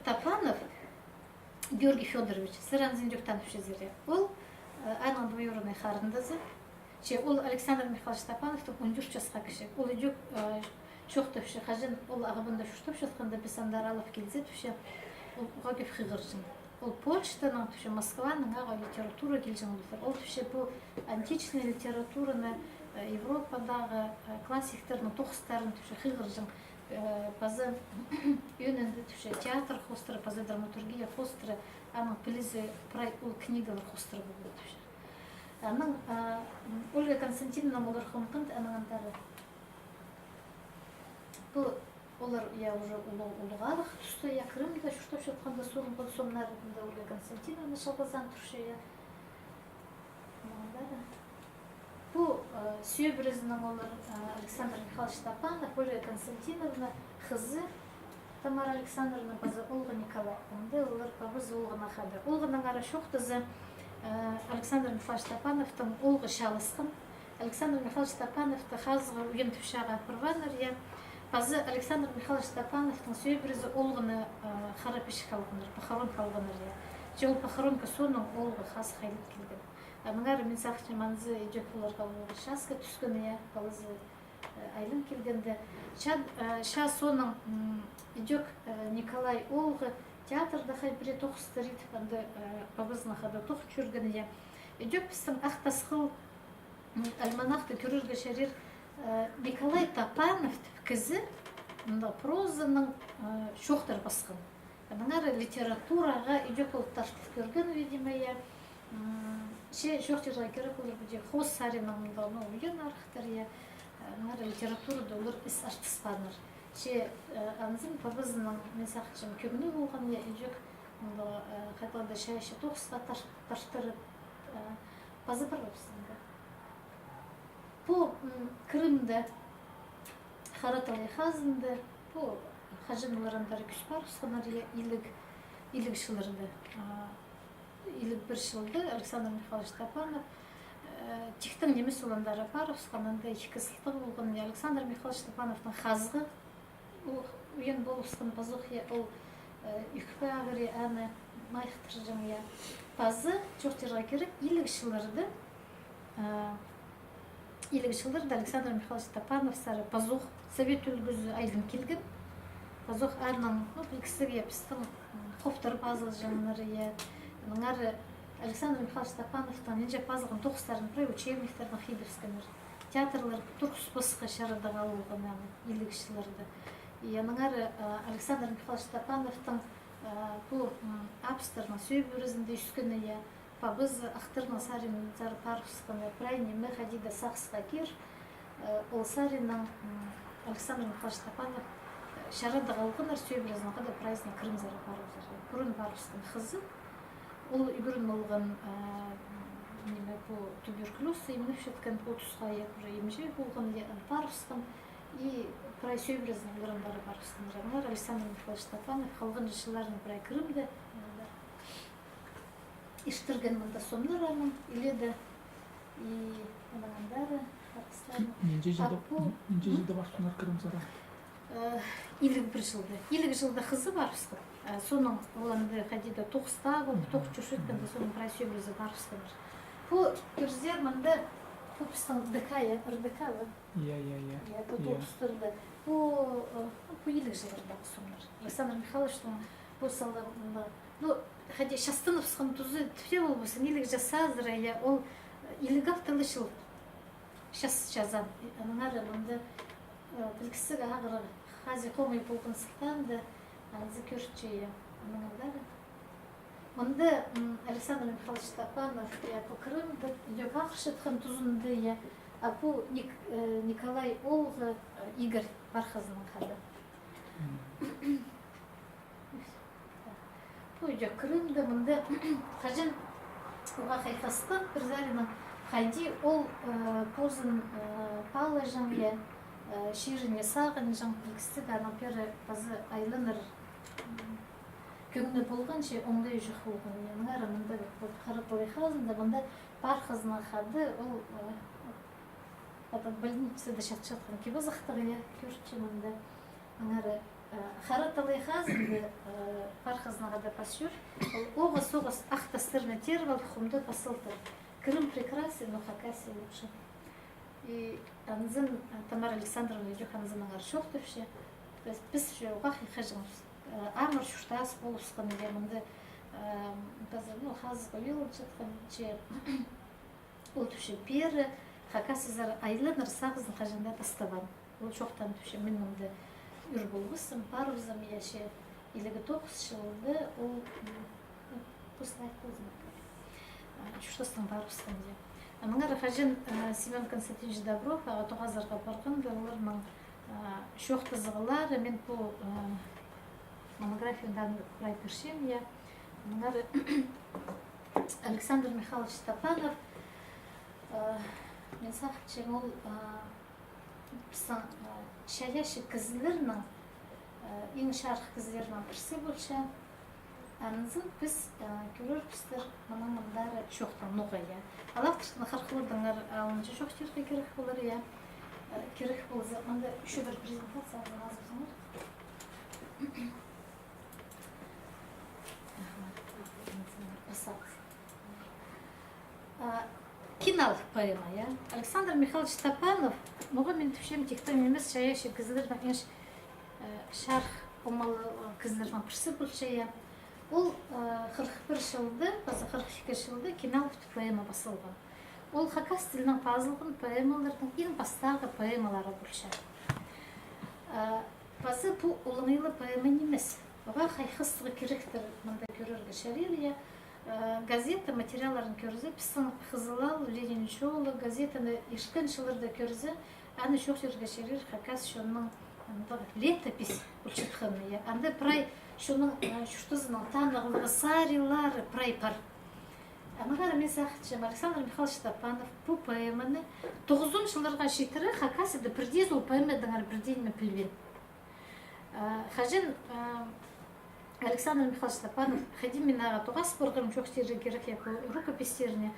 Тапанов Георгий Федорович сыранзын жүктанып шезере. Ол аның двоюродный қарындызы. Ол Александр Михайлович Тапановтың 14 жасқа кіші. Ол жүк шоқтыпшы, қажын ол ағыбында шоқтып жатқанда біз андар алып келзе түші. Оға көп қиғыршын. Ол почтаның түші Москваның аға литература келжен олдар. Ол түші бұл античный литератураны Европадағы классиктерінің тоқыстарын түші қиғыржын базы өнінді түші театр хостыры, базы драматургия хостыры, аның пілізі ол книгалар хостыры болды түші. Аның Ольга Константиновна олар қомқынды анығандары. Бұл олар уже ұлығалық түсті, Крымда шүртіп жатқанда соның бұл сомнарында Ольга Константиновна шалғазан тұршы. Бұл сүйебірізінің олар Александр Михайлович Тапанов, Ольга Константиновна қызы Тамара Александровна базы Олға Николаевна. Олар бабызы Олғына қады. Олғының ара шоқтызы Александр Михайлович Тапановтың Олғы шалысқын. Александр Михайлович Тапановты қазығы үйен түпшаға құрваныр. Базы Александр Михайлович Тапановтың сөйбірізі Олғыны қарапеші қалғаныр, пахарон қалғаныр. Ол пахаронка соның Олғы қаз қайлып келген. Мұңары мен сақшы манзы үйдек оларға шасқа түскені, балызы айлым келгенде. Ша соның үйдек Николай Олғы театрда хайбре тоқстырит анда пабызнахада тоқ чүргенье. Идёк бистің ақтасқыл альманахты көрірге шерир Николай Тапанов кізі прозаның шоқтар басқын. Анаңар литератураға идёк ол тартып көрген, видимо, я. Шоқтарға керек олар бүде Хос Саринамында ойын арықтар, я. Анаңар литературада олар іс артыспаныр. Анзым пабызының мен сақчым көміні болған, я идёк қайталда шайшы тоқысқа таштырып базы бар өпсінде. По Крымда Хараталай хазында, по хажынларындары күс бар, ұсқанар илік шылырды. Илік бір шылды, Александр Михайлович Тапанов. Тихтің немес оландары бар, ұсқанында екі сылтығы болған. Александр Михайлович Тапановтың хазғы, үйен бол ұсқан базуқия, ол үкпе ағыры әні майықтыр жаңия. Базы жоқтырға керек илік шылырды. Илік шылырды Александр Михайлович Тапанов сары базуқ совет үлгізі айлым келген. Базуқ әрнің білкісіге пістің қоптыр базыл жаңлары е. Мұңары Александр Михайлович Тапановтан енже базылғын тоқыстарын прай учебниктердің хидовсканыр. Театрлар тұрқыс босқа шарыда қалуған илік шылырды. Мұңары Александр Михайлович Тапановтан bu abstırma söybürüzünde üskünüye pabız aktırma sarının zar parfıskını prayni mehadida sakska kir ol sarının Alexander Mikhail Stepanov şarada qalğınar söybürüzünü qada prazdnik Krım zara parfıskı burun parfıskını kızı ol ügürün olğan nime bu tubеркулез именно шеткан потусхая уже имже болған парфыскын и прай сөйбіріздің ғырымдары бар ұстынырағынар. Александр Михайлович Тапанов қалған жылшыларын прай Крымды іштірген мұнда сомныр амын, иледі и мұнағандары қарқыстарын. Ненже жылда башқынар Крым зара? Илік бір жылды. Илік жылда қызы бар ұсқы. Соның оланды қадида тоқыста болып, тоқ жүршеткенде соның прай сөйбірізі бар ұсқыныр. Бұл көріздер мұнда Пупстан декая, РДК-ла. Я. По тоқыстырды. По илік жылырда ұсымдар. Александр Михайловичтың бұл салдарында. Хади Шастыновскын тұзы түпте бол болсын, илік жасазыр, ол илік автылы жыл шас жазан. Аныңары мұнда білкісі ғағыры хази қомай болғын сылтанды, анызы көртчейі. Аныңардары. Онда Александр Михайлович Тапанов по Крымда Йокахшетхан тузунды, а по Николай Олга Игорь Бархазның қады. По Крымда мұнда қажын оға қайқасты бір зарының қайди ол позын палы жаңя ширіне сағын жаң білкісі ғана пері базы айлыныр көңді болған ше оңдай жүқ болған. Мұңары мұнда қарапылай қазында мұнда бар қызына қады, ол больницада шатқан кебі зақтығы көртші мұнда. Мұңары қарапылай қазында бар қызына қады пасюр, оғыз-оғыз ақтастырны тервал құмды пасылды. Крым прекрасен, но Хакасия лучше. И анзын Тамара Александровна Юханзын аңар шоқтыпше, біз ше оғақ иқажыңыз. Амыр шуштас болысқан демінді қазір қазғы ел жатқан че ол түше пері Хакасызар айлыныр сағыздың қажында тастабан. Ол шоқтан түше мінімді үр болғысым, парызым еше илігі тоқыс жылды ол пұслайық болдым. Шуштастың парызым де. Мұңар қажын Семен Константинович Добров ағатуғазарға барғанды оларның шоқтызығылары мен бұл монографиядан прай першем я. Александр Михайлович Тапанов мен сақчым ол шаяшы кізілерінің ең шарқ кізілерінің бірсі болша анызын біз көрір біздер мұныңдары шоқтан ноғая. Алавтырсына қарқылырдыңар алыншы шоқтерге керек болар я. Керек болызы, мұнда үші бір презентация азырсыңыр. Кинал поэма, я. Александр Михайлович Тапанов, моға мен түшем тектен емес шаяшы кізілердің еш шарқ омалы кізілердің бірсі бұл шая. Ол 41 жылды, базы 42 жылды Киналовты поэма басылған. Ол хакас тілінің пазылғын поэмалардың ең бастағы поэмалары болша. Базы бұл ұлыңылы поэма немес. Оға қайқыстығы керектір мұнда көрерге шарилия. Газета материаларын көрізі, пісің Қызылал, Ленин жолы, газетаны ешкен жылырда көрізі, аны жоқ жерге шарир хакас шоның летопись учетханы. Анды прай шоның шүштізінің танығылығы сарилары прай пар. Анығары мен сақытшым Александр Михайлович Тапанов бұл поэманы 9 жылдарға шетірі хакасыды бірдез ол поэмадың бірдейін пілвен. Хажын Александр Михайлович Степанов ходим меня тугас споргам жоқ жерге керек я по рукопистерне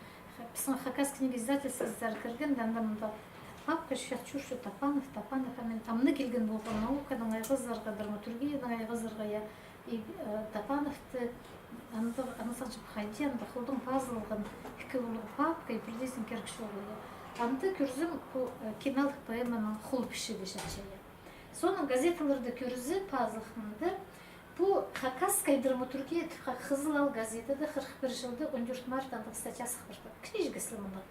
писал хакас книги издательства заркерген дандамда папка шахчушу Тапанов амен амны келген болған науканың айғызларға драматургияның айғызларға я и Тапановты анысанчы хайди анда холдың пазылған кеулы папка и придесін керек шоғылы анды көрзім киналық поэманың хул піші дешачы соның газеталарды көрзі пазылғанды bu Хакасская драматургия Қызылал газетада 41 жылды 14 мартандық статьясы қырды. Книжгісі мұны.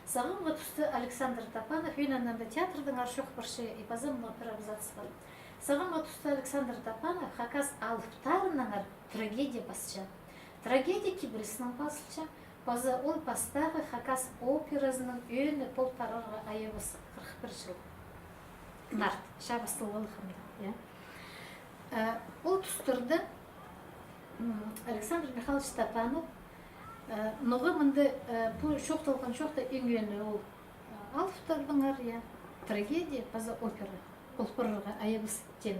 Сағымға түсті Александр Тапанов, үйнанында театрдың аршоқ бірші ипазымға бір абзац бар. Сағымға түсті Александр Тапанов Хакас алыптарының трагедия басча. Трагедия кибірісінің басылча. Базы ол бастағы Хакас операсының өйіні полтарарға айыбысы 41 жыл. Март, шабастылғылы қымда. Ол тұстырды Александр Михайлович Степанов ноғы мұнды бұл шоқталған шоқта енгені ол алыптардың ария трагедия база опера ол бұрырға айыбыс тен.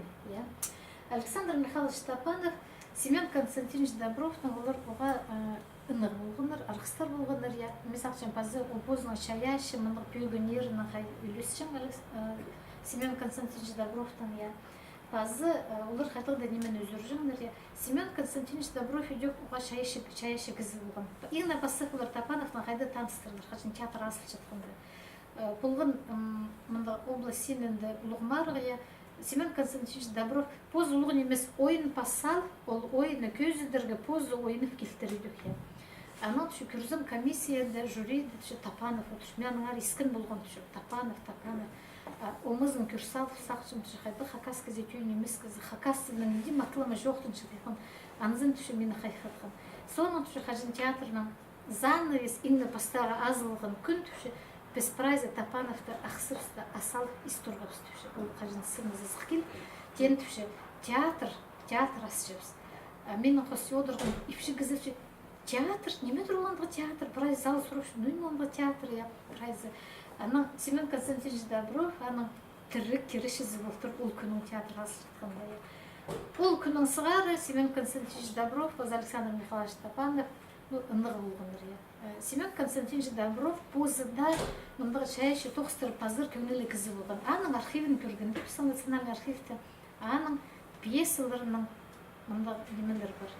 Александр Михайлович Степанов Семен Константинович Добровтың олар оға ыныр болғыныр, арқыстар болғыныр. Месақчан базы опозына шаяшы мұнық пүйгінерінің қай үлесшім Семен Константинович Добровтың Bazı olur hatırda nemen özürcümler. Семен Константинович Добров идет уға шаяшы кізі болған. Ең басықлар Тапановтың қайда таныстырылыр, қашын театр асыл жатқанды. Бұлғын мұнда область сененді ұлғмарығы, Семен Константинович Добров поз ұлғын емес ойын пасал, ол ойыны көзідіргі позы ойынып келтірдік. Анау түші күрзім комиссияда жюриді түші Тапанов, менің ар искін болған түші Тапанов. Омызын көрсал сақшым түшіқайды Хакас газет үйін емес қызы Хакасының де матылымы жоқтың шығайқын анызын түші мені қайқатқан. Соның түші қажын театрының занавес инна бастағы азылған күн түші біз прайзы Тапановты ақсырсты асал исторғапсы түші. Ол қажын сымызы зықкел тен түші театр асшыбыз. Менің қосы одырғын ипші кізі театр, неме тұрғандығы театр, прайз зал сұрықшы, нүймонғы театр, прайзы. Аның Семен Константинович Добров, аның тірік керіші зыбылтыр ол күнің театрға асыртқандай. Ол күнің сығары Семен Константинович Добров, өз Александр Михайлович Тапанов, ынығы болғандар. Семен Константинович Добров позыда мұндағы шайшы тоқыстыр пазыр көңілі кізі болған. Аның архивін көргенде, пісің национальный архивті, аның пьесаларының мұндағы немелер бар.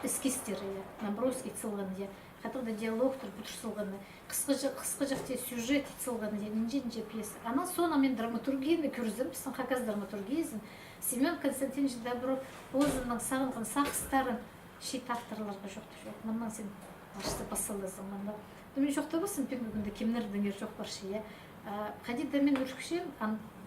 Эскистері, наброс етсілген де. Қатырда диалогтар бұтырсылғаны, қысқы жақте сюжет етсілғаны, нинже пьеса. Ана соны мен драматургияны көрізім, біздің Хакас драматургиясын. Семен Константинович Добров өзінің сағынған сақыстарын шет авторларға жоқты жоқ. Мұнан сен ашты басылдызың мұнда. Мен жоқты басым, пен бүгінде кемнердің ер жоқ бар шия. Қадида мен үркішем,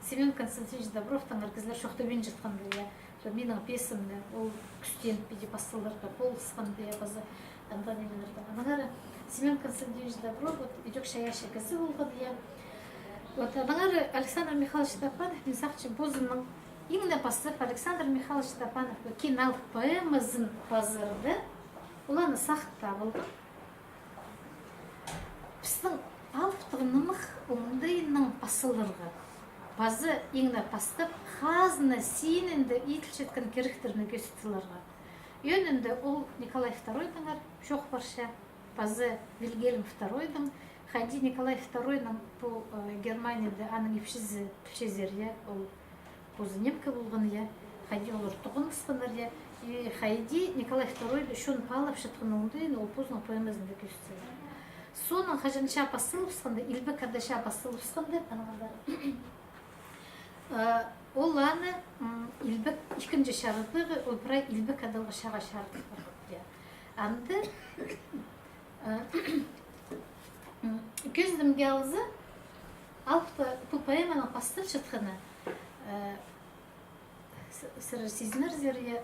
Семен Константинович Добровтың аргізлер жоқты бен жатқанды. Менің пьесамды ол күстен бейде басылдарға болысқанды базы. Анағары Семен Константинович Добров идек шаяшы кізі болғады. Анағары Александр Михайлович Тапанов мен сақчы бозының именно бастық Александр Михайлович Тапанов киналық поэмазын базырды. Оланы сақыт табылды. Біздің алыптығынымық оңдайының басылырға. Базы еңді бастып қазына сенінді етілшеткен керектеріні көстілерға. Önünde ол Николай II жоқ барша, базы Вильгельм II, Хайди Николай II бұл Германияда аның епшізі түшезер, ол көзі немкі болған, Хайди олар тұғын қысқандар, Хайди Николай II шон палап шатқын оңдайын, ол позның поэмазында көстілер. Соның қажынша басылып сқанды, Илбек Ардаша басылып сқанды, Ол аны илбек икинчи шарыдыгы ол прай илбек адалга шага шарды бар. Анды көздүмге алзы алпта бу поэманын пастыр чыткыны сыры сезинер зерие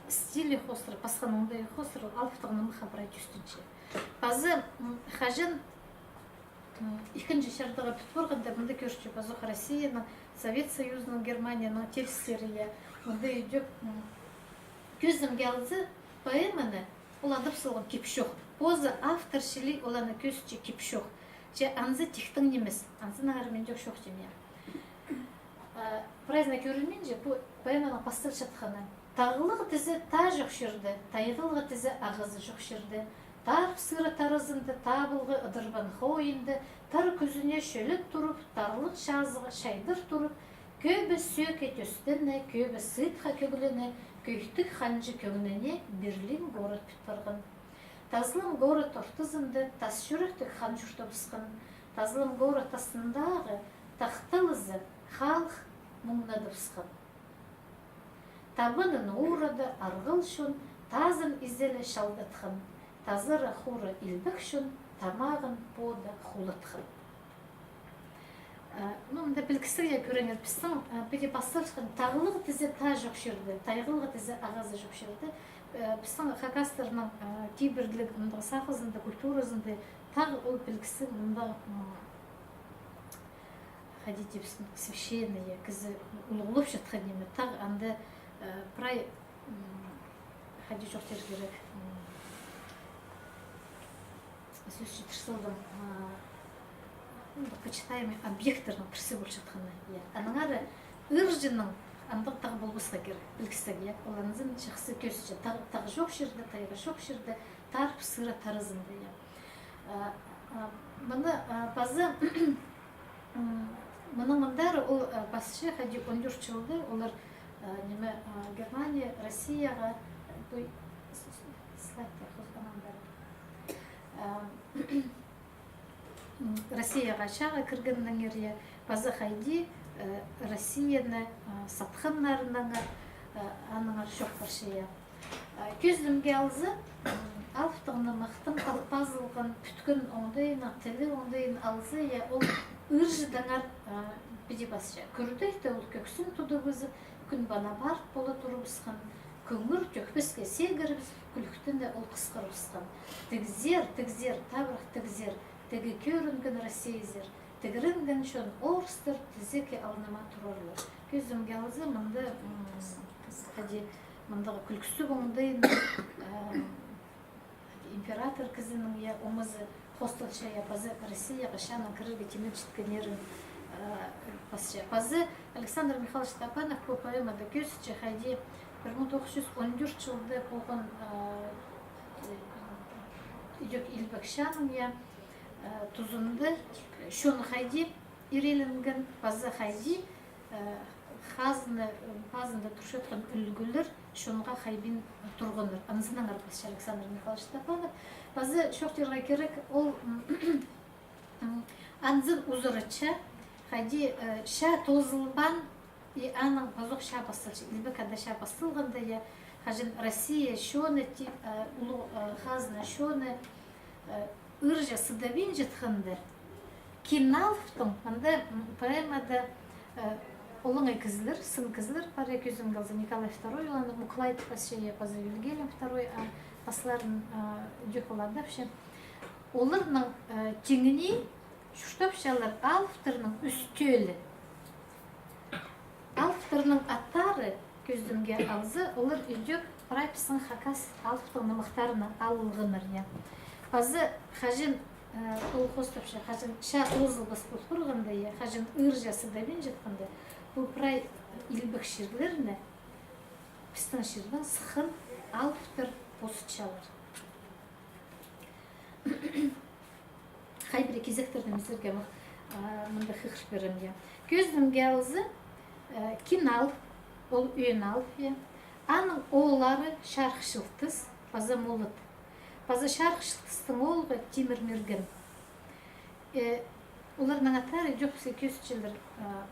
стили хостр пасханындай хостр алптыгынын махабрай жүстүнче. Базы хажын икинчи шардыга бүтборганда мында көрчү базы Россияның Совет Союзының Германияның терстерие мында үйдүп көздүмге алзы поэманы ол адып сылгын кипшок. Поза автор шили оланы көзче кипшок. Же анзы тихтың немес. Анзы нагар жок шок жемия. Праздник көрүнмен же бу поэманы пастыр чатканы. Тагылык тизе та жок шырды, тайгылык тизе агызы жок шырды. Тар сыры тарызынды, табылгы ыдырбан хойынды, тар көзүнө шөлөт туруп, тарлык шазыгы шайдыр туруп, көбө сүйөк өстүнө, көбө сыйтка көгүлөнө, көйтүк ханжы көңүнүнө Берлин город бүт Тазлым город ортызынды, тас жүрөктүк хан журта бускан. Тазлым город астындагы тактылызы халк муңнады бускан. Табынын уурады аргыл шун, тазын изеле шалдатхан. Тазыры хуры илбек шун, тамагын пода хулатхан. Мында билгисиге көрөңөр биздин бири басылган тагылык тизе та жок шырды, тайгылык тизе агазы жок шырды. Биздин хакастырдын кийбирлик мында сахызында, культурасында так ол билгиси мында ходите биздин священные кызы улуулуп жаткан эме так анда прай хади жок керек. Сөзчү тырсылдым почитаемый объекттардың кірісі болып жатқаны. Аныңары ыржының андық тағы болбысқа кер, білгістігі. Оланызын жақсы көзі тағы жоқ жерді, тайғы жоқ жерді, тарп сыры тарызынды. Мұны базы, мұның мұндары ол басшы хади 14 жылды, олар Германия, Россияға, Россияға шаға кіргеннің ерге базы хайди Россияны сатқанларының аныңар шоқ баршыя. Көздімге алзы, алыптығыны мақтың алпазылған бүткін оңдайына, тілі оңдайын алзы, ол ұржыдаңар біде басшы. Көрдейді ол көксін туды бізі, күн бана бар болы тұры бұсқан. Көңір төкпеске сегіріп, күліктінде ол қысқыр бұсқан. Тігзер, табырақ тігзер. Теги көрінген Россиязер, тегірінген шон орстыр, тізеке алнама тұрарлар. Көзімге алызы мұнды күлкісі бұңдайын император кізінің омызы хостылшая базы Россияға шаның кірірге темір жеткенерін басшы. Базы Александр Михайлович Стапанов бұл поэмада көзічі хайди 1914 жылды болған илбек шаның тузунды шоны хайди иреленген базы хайди пазында туршатқан үлгілер шонға хайбин тұрғыныр. Анысынан арпасшы Александр Михайлович Стапанов. Базы шоқтерға керек ол анзын узырыча хайди ша тозылбан и аның базоқ ша басылшы. Илбек ада ша басылғанда хажын Россия шоны улу хазна шоны ыржа сыдавин жетханды. Киналфтың, анда поэмада олыңай кізілер, сын кізілер, паре көзім қалзы Николай II, оланы Муклайт пасшая базы Вильгельм II, пасларын дюхолады вше. Оларның теңіне шуштапшалар алфтырның үстөлі. Алфтырның аттары көздімге алзы, олар үйдек прайпсын хакас алфтырның мықтарына алылғыныр. Базы хажын ол қостапшы, хажын ша тозыл бас бұлқырғанда, хажын ұржасы дабен жетқанда, бұл прай илбік шерлеріне, пістің шердің сықын алыптыр посытшалар. Қай бірі кезектерді мезерге мұнда қиқыр берім. Көздімге алызы кин алып, ол үйін алып, аның оғылары шарқшылтыз, базы молыт. Базы шарқшылтыстың олғы темір мерген. Оларның аттары жоқ көз жылдар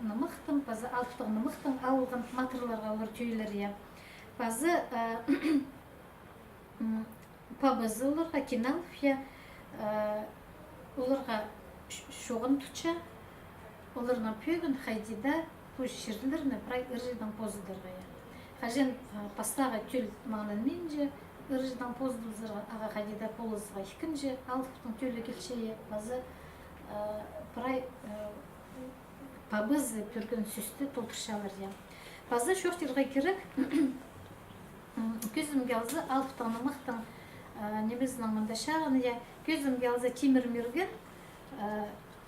нымықтың, базы алыптың нымықтың алған матырларға олар түйілер я. Базы пабызы оларға киналып я, оларға шоғын тұтша, оларына пөгін хайдида көз шерділеріне прай ұржыдан позыдырға я. Қажен пастаға төл мағынан менже, ұржыдан позыдылзырға аға хайдида полызға екінші, алыптың төлі келшее базы прай пабызы пөргін сүсті толтыршалар я. Базы шоқтырға керек көзімге алзы алыптың нымықтың немізінің мұнда шағын я, көзімге алзы темір мерген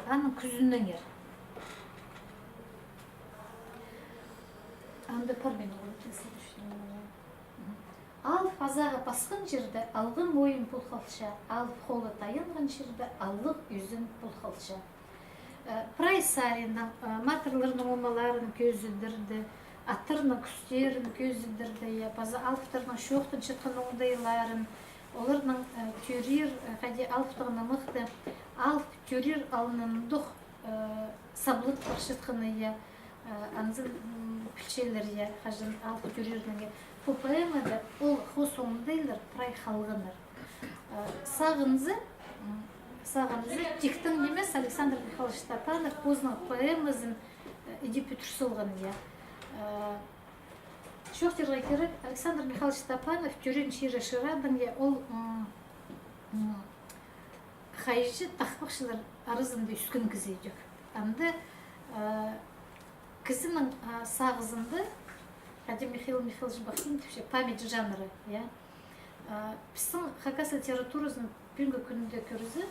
аның күзінен ер. Анда пармен алып азаға басқан жерді алғын мойын бұл қалша, алып қолы тайынған жерді алып үзін бұл қалша. Прай саринның матырларының омаларын көзілдірді, аттырының күстерін көзілдірді, база алыптарының шоқтын шыққан оңдайларын, оларының түрер, қаде алыптығына мұқты, алып түрер алынындық саблыт баршытқыны, анзын пілшелер, қажын алып түрердің. Бұл поэмада ол қос оңдайлар прай қалғыныр. Сағынзы тектің немес Александр Михайлович Стапанов өзінің поэмазын едеп үтірсілген. Шоқтырға керек Александр Михайлович Стапанов түрен шері шырадың, ол қайшы тақпақшылар арызынды үскін кізі едік. Анды кізінің сағызынды Кадим Михаил Михайлович Бахтин память жанры. Біздің хакас литературасын бүгінгі күнінде көрізі,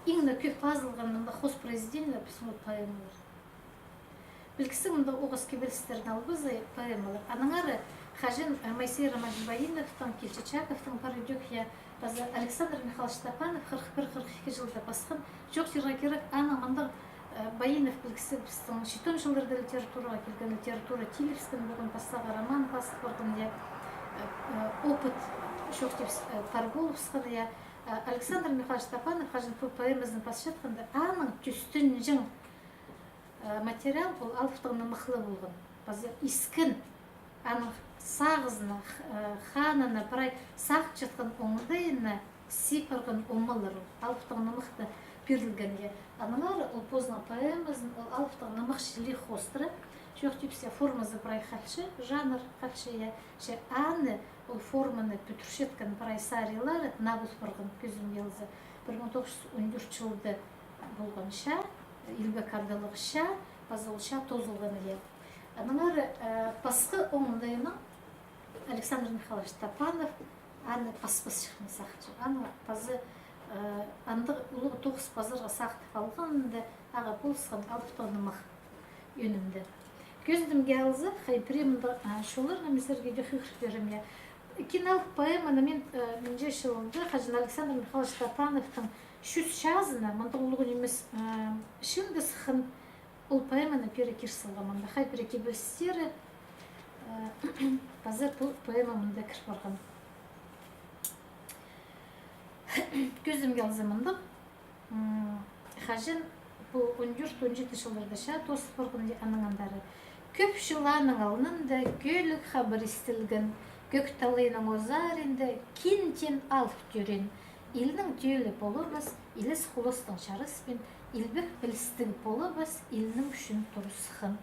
еңі көп пазылған мұнда қос произведениялар біздің поэмалар. Білкісі мұнда оғыз кебелістерін албызы поэмалар. Аныңары Хажин Майсейра Маджибаиновтың, Келчичаковтың парадюк я, базы Александр Михайлович Стапанов 41-42 жылда басқан, жоқ жерға керек ана мұнда Баинов білгісі біздің 7 жылдарда литератураға келген литература Тилевскін болған бастағы роман басып барған, опыт Шоқтев Парголовскын, Александр Михайлович Стапанов қажын бұл поэмазын басып жатқанда, аның түстін жың материал бұл алыптығына мұқылы болған. Базы искін аның сағызына, ханына, бірай сақ жатқан оңдайына сипарған омалары алыптығына мұқты берілген. Аналары ол поздно поэмазын, ол алыптығына мұқшылы қостыры, жоқ тепсе формазы бірай қатшы, жанр қатшы, аны ол форманы бүтіршеткен бірай сарилары набыз бұрғын көзім елзі 1914 жылды болған ша, Илбек Абдалығы ша, базы ол ша тозылғаны ел. Аналары пасқы оңындайының Александр Михайлович Стапанов аны паспас шықны сақчы. Аны базы андық ұлығы 9 базарға сақтып алғанында аға болысқан алыптығыны мақ өнімді. Көздімге алзы, қайпіремді шолырны мезерге де хүйқш берім. Киналық поэманы мен менде шылымды Хажин Александр Михайлович Стапановтың шүз шазына, мұнда ұлығы немес шынды сықын ол поэманы перекер сылғамында. Қайпіреке білістері базы бұл поэма мұнда кір барған. Көзімге алзымындық. Хажин бұл 14-17 жылдарда ша тосып барғынды аныңандары. Көп жыланың алынында көлік хабар істілген, көк талайының озарында кентен алып түрен. Илдің түйелі болыбыз, иліс құлыстың шарыспен, илбек білістің болыбыз, илінің үшін тұрысқын.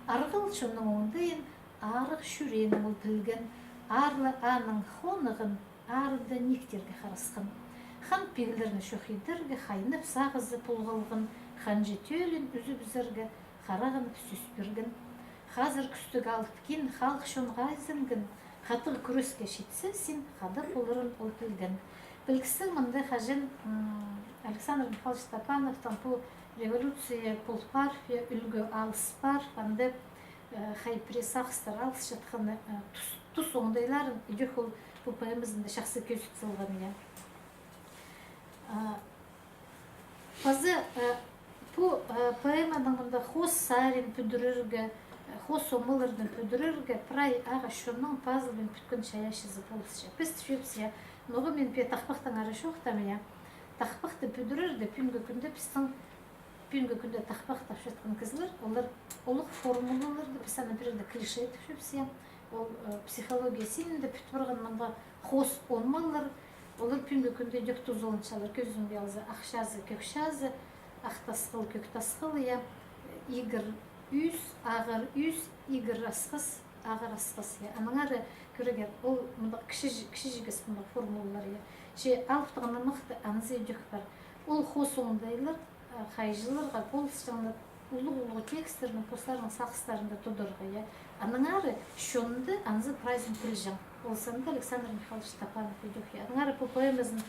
Арғыл шының оңдайын, арық шүренің ұлтілген, арлы аның қонығын, арыда нектерге қарысқын. Хан пегілеріні шөхейдерге қайынып сағызы пұлғылғын, хан жетөлін үзіп зіргі, қарағынып сүспіргін. Қазір күстік алып кен, халық шонға айзінгін, қатығы күреске шетсе, сен қады болырын ұлтілгін. Білгісі мұнды Хажин Александр Михайлович Стапановтан бұл революция пұлпарфия, үлгі алыспар, қанды қайпіре сақыстар алыс жатқаны тұс оңдайларын үйдек бұл поэмазында шақсы көз тұтылған. Базы бұл поэманың мұнда қос сарин пүдіріргі, қос омылырдың пүдіріргі, прай аға шынның пазылбен бүткін шаяшызы болысы. Біз түшепсия, ноғы мен пе тақпақтың ары шоқтамия, тақпақты пүдірірді пүнгі күнді біздің бүгінгі күнде тақпақ тапшы жатқан кісілер, олар ұлық формулаларды, писаны бірінде клише етіп жүрсе, ол психология сенімді бүтіп барған мында қос олмалар, олар бүгінгі күнде жүк тұз олыншалар, көзімге алзы, ақшазы, көкшазы, ақтасқыл, көктасқыл, игір үз, ағыр үз, игір асқыс, ағыр асқыс. Аның ары көрегер, ол мында кіші жігіс мында формулалар. Алыптығына мұқты аңызы жүк бар. Ол қос оңдайлар, қайжыларға, болысжаңлар, ұлы текстерінің, постарының сақыстарында тұдырға. Аның ары шонды аңызы прайзын тілжің. Олсанды Александр Михайлович Тапанов өйдік. Аның ары бұл поэмазын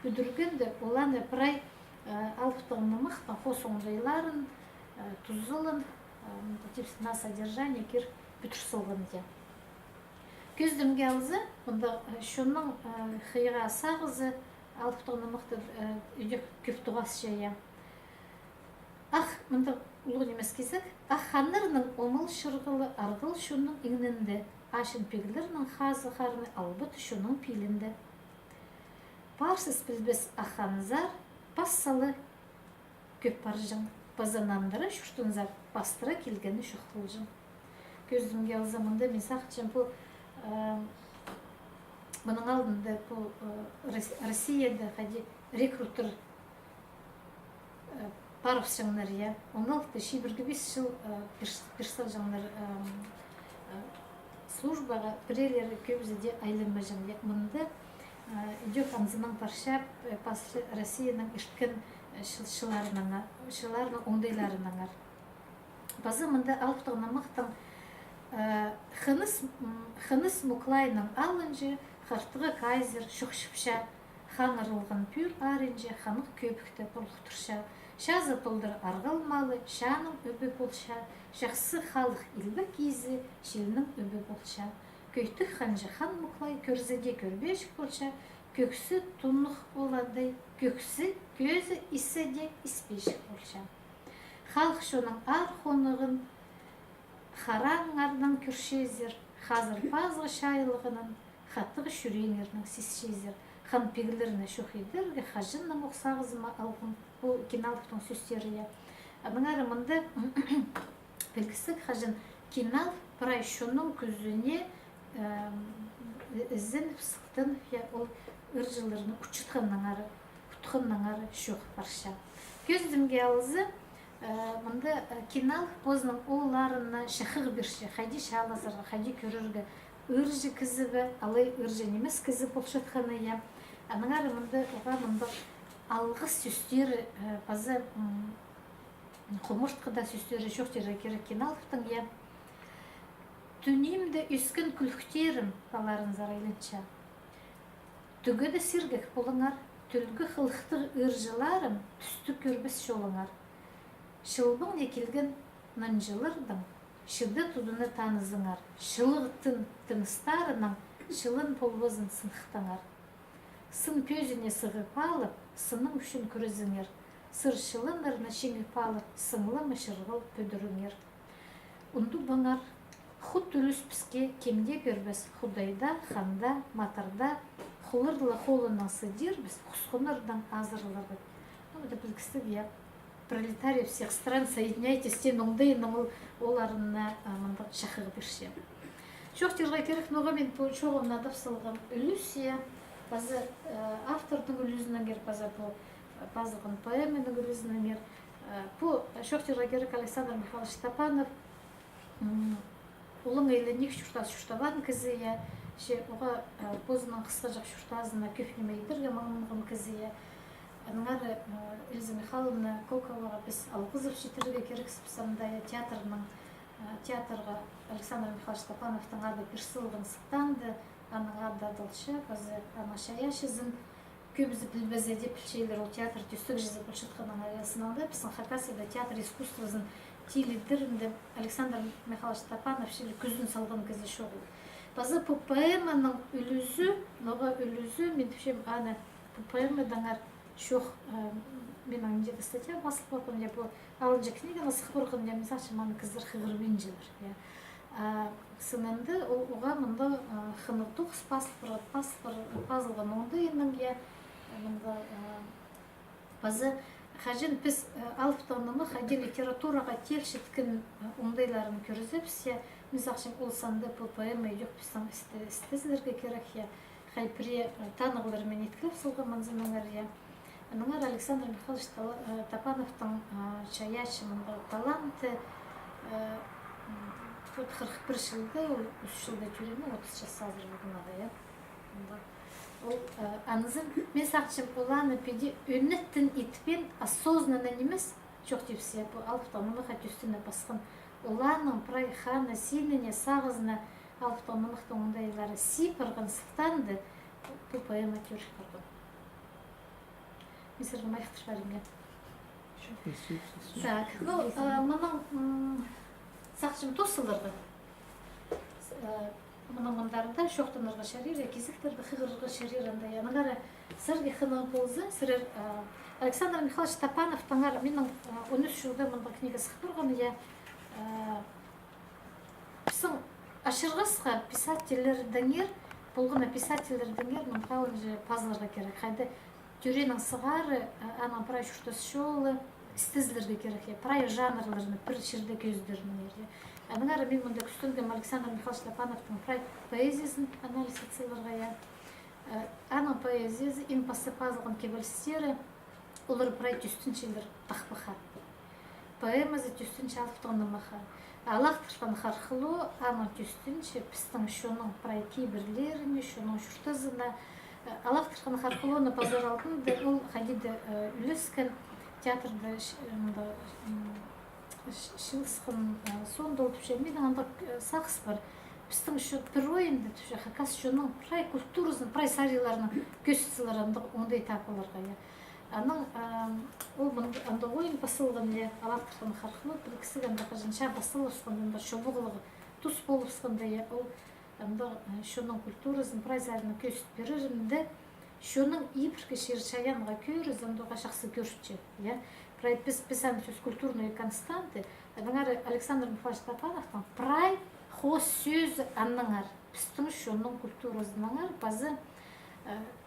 бүдіргенде, оланы прай алыптығына мұқтан қос оңдайларын, тұзылын, на содержание кер бүтірсілгін. Көздімге алзы, мұнда шонның қиыға сағызы, алыптығына мұқты өйдік көптіғас жайы. Ақ, мұнда ұлғын емес кезек, ақ ханырының омыл шырғылы арғыл шонның еңнінде, ашын пегілерінің қазы қарыны албыты шонның пейілінде. Парсыз білбес ақ ханызар, пассалы көп баржың, базанандыры шүртінзар, бастыра келгені шүқтылжың. Көздімге алзы, мұнда мен сақытшым бұл бұның алдында бұл Россияда рекрутер барып жаңлар, оңалықты шейбіргі 5 жыл персал жаңлар службаға бірелері көбізде айланма жаңлар. Мұнда үйдек аңзының паршап Россияның ішкен шыларының оңдайларының. Базы мұнда алыптығына мақтың Хыныс мұклайның алынжы, қартығы кайзер, шұқшыпша, хан ырылған пүр арынжы, ханық көпікті бұлық тұрша. Шазы пұлдыр арғыл малы, шаның өбі болша, жақсы халық илбі кезі, шелінің өбі болша. Көйтік ханжы хан мұклай, көрзеде көрбешік болша, көксі тұнық оладай, көксі көзі иседе іспешік болша. Халық шоның ар қонығын, Хараңардан күршезер, қазір пазғы шайлығының, хаттығы шүреңерінің сесшезер, хан пегілеріне шоқедерге қажынның оқсағызыма алғын, бұл киналықтың сөстері. Аның әрі мұнда білгісік қажын кинал прайшының күзіне ізін пысықтың, ол ұржыларының күчітқанның әрі шоқ барша. Көздімге алызы, мұнда кинал позның оларына шақығы бірші, қайди шалазарға, қайди көріргі, үржі кізібі, алай үржі немес кізіп болып жатқаны. Аның әрі мұнда алғы сөстері, базы құмыртқыда сөстері шоқтері керек киналықтың. Түнемді үскін күліктерім баларын зарайлынша. Түгіді сергек болыңар, түлгі қылықтық үржіларым түсті көрбіс жолыңар. Шылбың некелген нанжылырдың, шыды тұдыны танызыңар, шылығытын тыныстарының, шылын полбозын сынықтаңар. Сын пөзіне сығып алып, сының үшін күрізіңер, сыр шылынырына шеңіп алып, сыңлы мүшірғыл пөдіріңер. Ұнды бұңар, құд түліс піске кемде көрбіз, құдайда, ханда, матарда, құлырлы қолынан сыдер біз, құсқынырдан азырлығы. Оны білгістік пролетарий всех стран, соединяйтесь, тен оңдайының оларына шақығы бірше. Шоқтерға керек ноға мен шоғымна дапсылған үлісия, базы автордың үлісінен кер, базығын поэменің үлісінен кер. Бұл шоқтерға керек Александр Михайлович Тапанов, олың әйленік шүртаз шүртаван кізі, оға позының қысқа жақ шүртазына көпнемейдірге маңынғын кізі. Аныңары Эльза Михайловна Колковаға біз алғызып жетірге керексіп самдай театрға Александр Михайлович Тапановтың ады персылығын сықтанды, аның ады адылшы, базы анашая шызын көбізі білбезеде пілшейлер ол театр түйістік жызы бұлшытқының аясыналды. Біздің Хакасияда театр искусствосын тейлідірінде Александр Михайлович Тапанов шелі күзін салған кезі шоғыл. Базы бұл поэманың үлізі, ноға үлізі, мен түшем аны бұл поэмадаңар шоқ мен аңдеді статья басылып болған, бұл алынжа книганы сықпырғын, мысалы шаманы кіздер қығырбен жылыр. Сынынды оға мұнда қынықтық пазылған оңды енің, базы хажин біз алып танымы хади литератураға телшіткін оңдайларын көрізіп, мисақшым ол санды бұл поэма жоқ біздің істезілерге керек, хай при танығылар мен еткіліп сылғы манзымаңар, Аныңар Александр Михайлович Тапановтың чаячымында таланты 41 жылда, 3 жылда жүремі, 30 жас азыр бүгінада, Ол анызым, мен сақчым оланы педе өнеттін итпен осознанно немес, жоқ депсе, бұл алып танымыға түстіне басқын. Оланың прай хана сеніне сағызына алып танымықтың ондайлары сипырғын сықтанды, бұл поэма көріш қырғын. Мен сырғым аяқтыр барым, Так, мұның сақчым тосылырды. Мұның мұндарында шоқтанырға шарир, кезіктерді қығырға шарир андай. Анығары сірге қының болзы, сірер Александр Михайлович Тапановтың менің 13 жылда мұнда книга сықпырғаны, Пісің ашырғысқа писательлердіңер, болғына писательлердіңер мұнға өнже пазыларға керек. Қайды түренің сығары, анан прай шүртіс шолы, істізлерге керек, прай жанрларыны бір шерде көздерін ерде. Аныңары мен мұнда күстілгім Александр Михайлович Тапановтың прай поэзиясын анализ етсілерға, Анын поэзиясы им пасыпазылған кебелістері, олар прай түстіншелер тақпыға. Поэмазы түстінші алыптығында маға. Алақтырған қарқылу, анын түстінші пістің шоның прай кейбірлеріне, шоның шүртізіна. Алақтырған қарқылуыны базар алдында, ол қадиді үлескен театрда шылысқын сонда олып ше, мен анда сақыс бар. Пістің шо бір ойынды түші, қақас шоның прай культурызын, прай сариларының көсісілерінде ондай тапыларға. Аның ол анда ойын басылған алақтырған қарқылу, бір кісігі анда қажынша басыл ұсқандында шобығылығы тұс болып ұсқанда, ол анда шоның культурызын, прай сариларының көсіт берірімді, шоның ибіргі шершаянға көріз, андыға шақсы көршітші. Прай писаны сөз культурные константы, адыңар Александр Михайлович Тапановтың прай хос сөзі анныңар, пістің шоның культурызыныңар, базы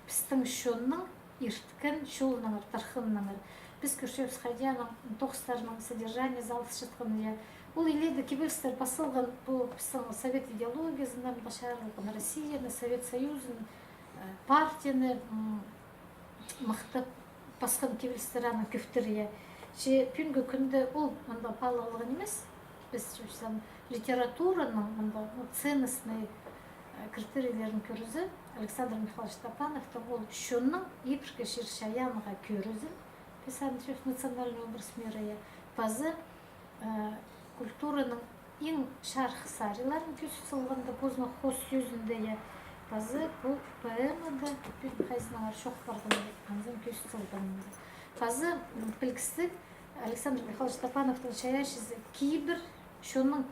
пістің шоның ирткен шолыныңар, тархыныңар. Біз көршеуіз қайдияның тоқыстарының содержание залыс жатқаны, ол еледі кебелістер басылған бұл пістің совет идеологиясынан башарылған Россияны, Совет Союзын, партияны мықты басқан кебелістераны көфтірге. Пүнгі күнді ол палығылығын емес, біз литератураның ценностный критерийлерін көрізі, Александр Михайлович Тапановтың ол шоның епіргі шершаянға көрізі, писаны сөз национальный образ мирая, базы культураның ең шарх сариларын көсі сылғанда көзінің қос сөзінде, базы бұл поэмада бүн қайсынағар шоқ барғанда, анзан көсі сылғанда. Базы білгісі Александр Михайлович Тапановтың шаяшызы кейбір, шоның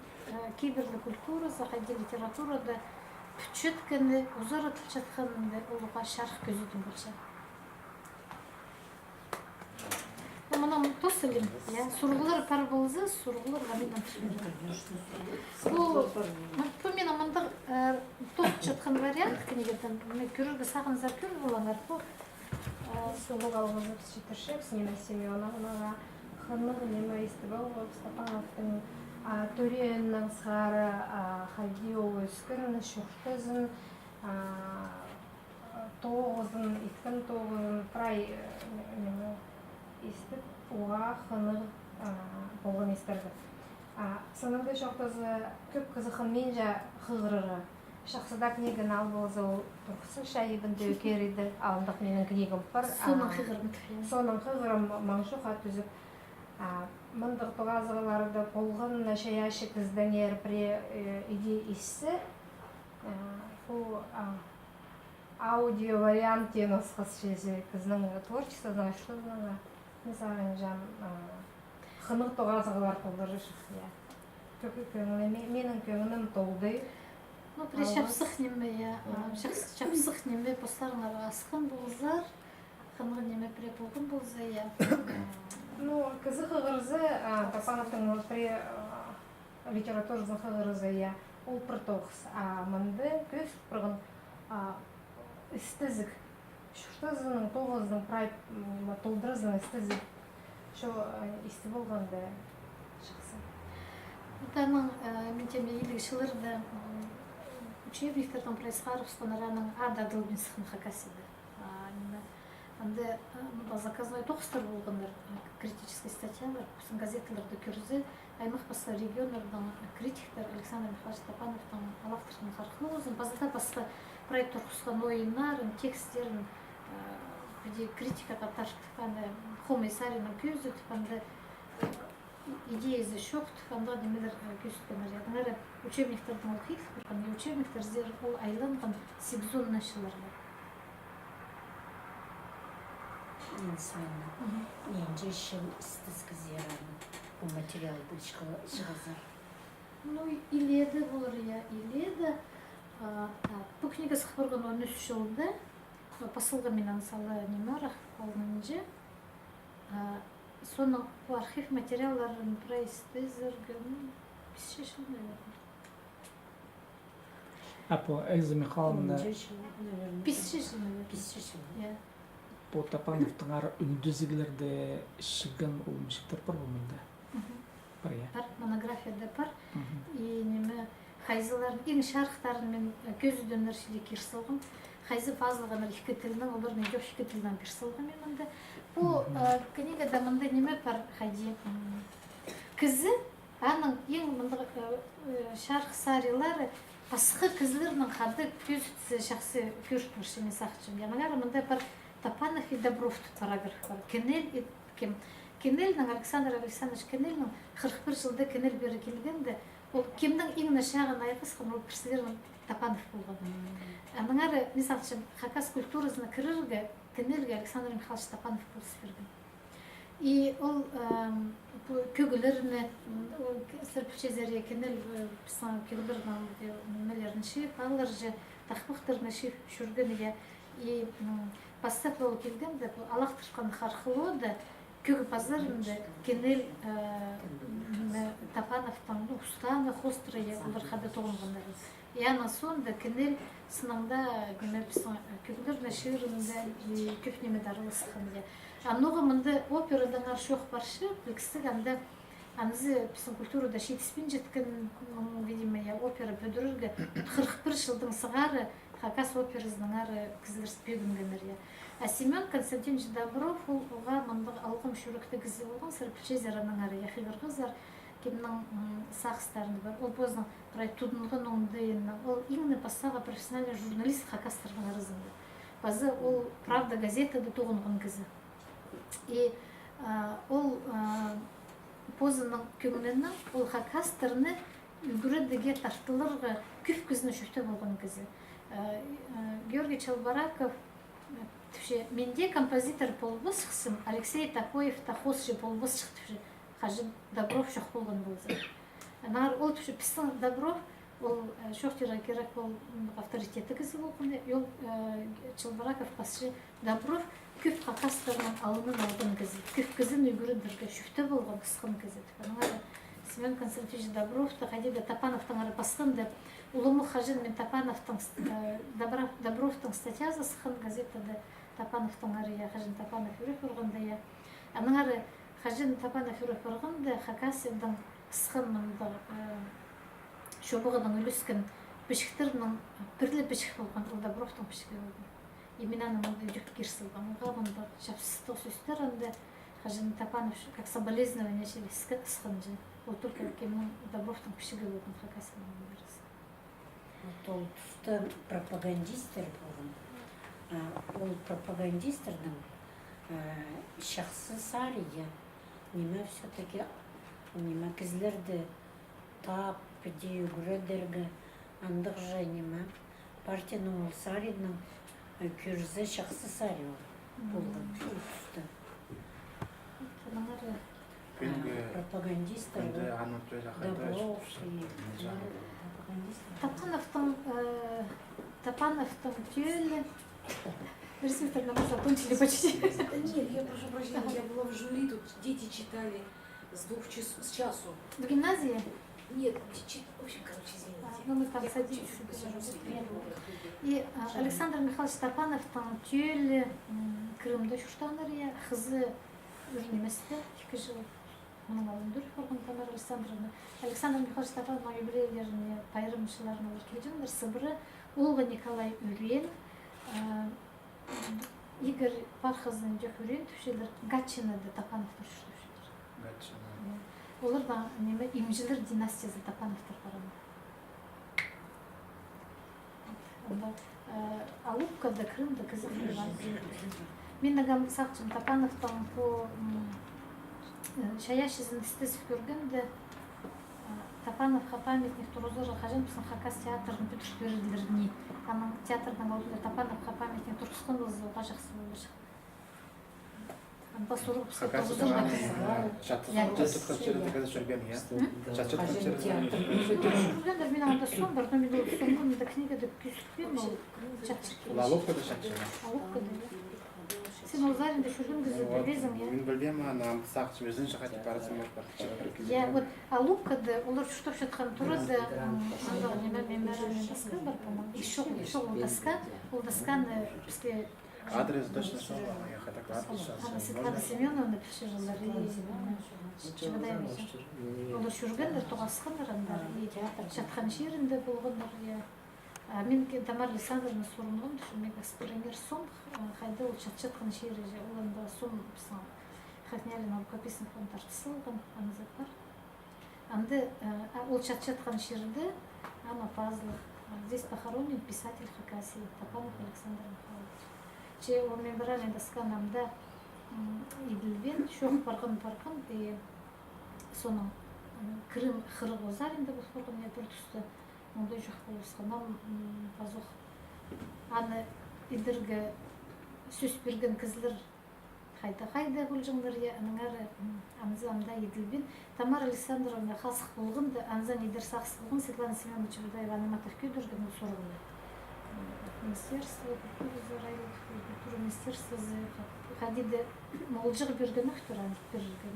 кейбірлі культурасы, қайде литературада пүтшеткені, ұзар атылшатқанында олыға шарх көзідің болша. Мұнам тосылым, сұрғылар пар болзы, сұрғылар ғамидан түшмеді. Бұл мен амандық тост жатқан вариант книгеден, көріргі сағынызар көр болаңар, бұл Слуга уже четыршек, с ними Семеновна, ханның неме истебал, Стапановтың төреннің сғары хайди ол өскін, шүртізін, тоғызын, иткін тоғызын, прай истіп, оға ханның болған истерді. Саныңды шоқтызы көп қызықын мен жа қығырыры. Шақсыда книганы ал болзы ол тұрқысы шайыбынды өкереді, алындық менің книгам бар. Соның қығырым маңшуға түзіп. Мұндық тұғазығыларды болғын шаяшы кіздің әрпіре иде иссі. Бұл аудио варианте нұсқыз шезі кіздің творчествоның ашылығына. Мысалы, қынық тұғазығылар толдыры шықия. Менің көңілім толды. При шапсық неме постарыңар асқын болзар, қынғы неме пре болғын болза, Кызы қығырызы, Тапановтың при литературызын қығырызы, ол бір тоғыз. Мұнды көз бұрғын істізік, шүртізінің тоғыздың прай толдырызын істізік Şu istif olganda şahsen. Таның мен илгишилерде учебниктерден происхарывсканарының ада долбинсхын хакасиды. Анда заказной тохстар болгондар критический статьялар, кусын газеталарда көрүзү, аймак басқа региондардан критиктер Александр Михайлович Тапановтың алактырган аркылуу өзүн базада басқа проект тургузган оюннарын, тексттерин где критикага тартып, Хомо и Саринин көзү анда идея за шок, анда немелер көзүткөнөр. Аны учебниктерден окуйт, учебниктер зер ол айланган Сибзун нашыларга. İnsanlar nence şıl istizgiz yaranı bu materyal çıgazar. Ну, иледі болар, я иледі. Бұл книга сықпырған 13 жылда посылға мен ансалы немарах алынынжы. Соның архив материалларын проистезірген 5 жыл, наверное. А по Эльза Михайловна, 5 жыл, наверное. 5 Я. по Тапановтың ары үндізігілерде шығын олмышықтар бар болмында? Бар, я? Бар, монографияда бар. И неме хайзыларын, ең шарықтарын мен көзіден нәрселе керсілгім. Хайзы фазылғанар 2 тілінің, олар мен жоқ 2 тілдің керсілгім мен мұнда. Бұл книгада мұнда неме бар хайди. Кізі, аның ең мұнда шарық сарилары басқа кізлерінің қады көз шақсы көрші көршіме сақчым. Яғылары мұнда бар Тапанов и Добров параграф бар. Кенелдің Александр Александрович Кенелдің 41 жылда Кенел бері келгенде, ол кемдің ең нашағын айқысқан ол кірсілердің Тапанов болған. Аныңары, мисалчым, Хакас культурасына кірірге Кенелге Александр Михайлович Тапанов болсы берген. И ол көгілеріне, сірпішезерге Кенел көгілерінің нелерін шиып, алар же тақпықтырына шиып жүргенеге. И бастап болып келгенде, алақтырған қарқылы да көгі базарында Кенел Тапановтың ұстаны, хострые олар қады тоғынғандары. Яна сонда Кенел сынаңда көгілеріне шиырында көп неме дарылысқанды. Ануға мұнда операдан аршоқ баршы, білкісік анда анызы культурада шетіспен жеткен, видимо, опера бөдірілгі 41 жылдың сығары Хакас операсының ары кізілер спегінгенер. А Семен Константинович Добров оға мұндық алғым шүрікті кізі болған сірпішезераның ары яқиғыр қызар кемнің сақыстарында бар. Ол бозның тудынған оңдайына. Ол именно бассаға профессиональный журналист Хакастардың арызында. Базы ол правда газетада тоғынған кізі. И ол позының көңілінің ол Хакастарыны үгірідіге тартылырға күф кізіні шүфті болған кізі. Георгий Чалбараков менде композитор болбыс шықсым, Алексей Тахоев тахос же болбыс шықты қажы Добров шоқ болған болзы. Ол пістің Добров, ол шоқтера керек ол авторитеті кізі болғанда, ол Чалбараков басшы Добров көп қақастарынан алынын алған кізі, көп кізін үйгіріндірге шүфті болған қысқын кізі. Семен Константинович Добровты қайдегі Тапановтың ары басқынды, Улымы қажын мен Добровтың статьязы сықын газетада Тапановтың ары қажын Тапанов үріп ұрғанда. Аның ары қажын Тапанов үріп ұрғанда Хакасияның сықынмында шобығының үліскен бішіктерінің бірлі бішік болған, ол Добровтың бішігі болған. Именаның мұнда жүк керсілген. Оға мұнда шапсыздық сөстер анда қажын Тапанов как соболезнование сықын жын. Ол только кемнің Добровтың бішігі болған Хакасияның бірісі. Ол тұста пропагандистер болған. Ол пропагандистердің шақсы сария. Неме все-таки неме кізлерді тап, педею, грөдергі, андық жа неме партияның ол сарийдің көрізі шақсы сария болған. Ол тұста. Пропагандистер Добров и Тапановтың тюлі. Рисуйте, мы закончили почти. Нет, я прошу прощения, я была в жюри, тут дети читали с часу. В гимназии? Нет, в общем, короче, извините. Ну, мы там садились. И Александр Михайлович Тапановтың тюлі Крымда шуштаныр, қызы неместе 2 жыл оның алдында болған Тамара Александровна. Александр Михайлович Степанов юбилейлеріне пайрымшыларына олар келгендер. Сыбыры Улва Николай Үрен, Игорь Пархазын жок Үрен түшелер Гатчинада Тапановтар түшелер. Гатчина. Олар да неме имжилер династиясы Тапановтар барады. Онда Алупкада, Крымда кызыгы бар. Мен нагам сакчым Тапановтан по шаящизин истесип көргөндө Тапановга памятник тургузууга кажет биздин Хакас театрдын бүтүп берилдирини. Анын театрдын алдында Тапановга памятник тургузганыбыз ага жакшы болчу. Анда суруп тургузулган. Жүргөндөр мен анда сон бар, мен сонун да книгада күзүкпүн, ал чатчык. Лаловкада шатчына. Сен ол заринде жүргөн кезде безим, я. Мен билбейм, ана сакчы өзүн шахати парасын бар. Я вот Алупкада олар штоп жаткан турады, анда неме меморандум доска бар, по-моему. Ишок доска, ол досканы бизге Адрес точно сол, я хотя бы Анна Светлана Семеновна пиширалар, олар жүргөндөр, тугаскандар андар, жаткан жеринде болгондор. Мен Тамара Александровна сурумгам, мен аспиринер сом, кайда ол жаткан жери, ол анда сом Хатнялина рукописный фонд тартысылган, аны бар. Анда ол жаткан жерде Анна Пазлов, здесь похоронен писатель Хакасии Тапанов Александр Михайлович. Че мен баран досканамда идилбен шоқ барган и соның Крым Хырық Озаринде болған я бір тұсты ондай жоқ болысқанам пазух аны идіргі сөз берген кізлер қайда болжыңдар я аныңары анызамда идилбен Тамара Александровна хасық болғынды анызан идір сақсы болғын Светлана Семеновна Чебудаева анаматов күйдірген сұрғылы. Министерство культуры, министерство ходиды молжығы берген өқтір, берген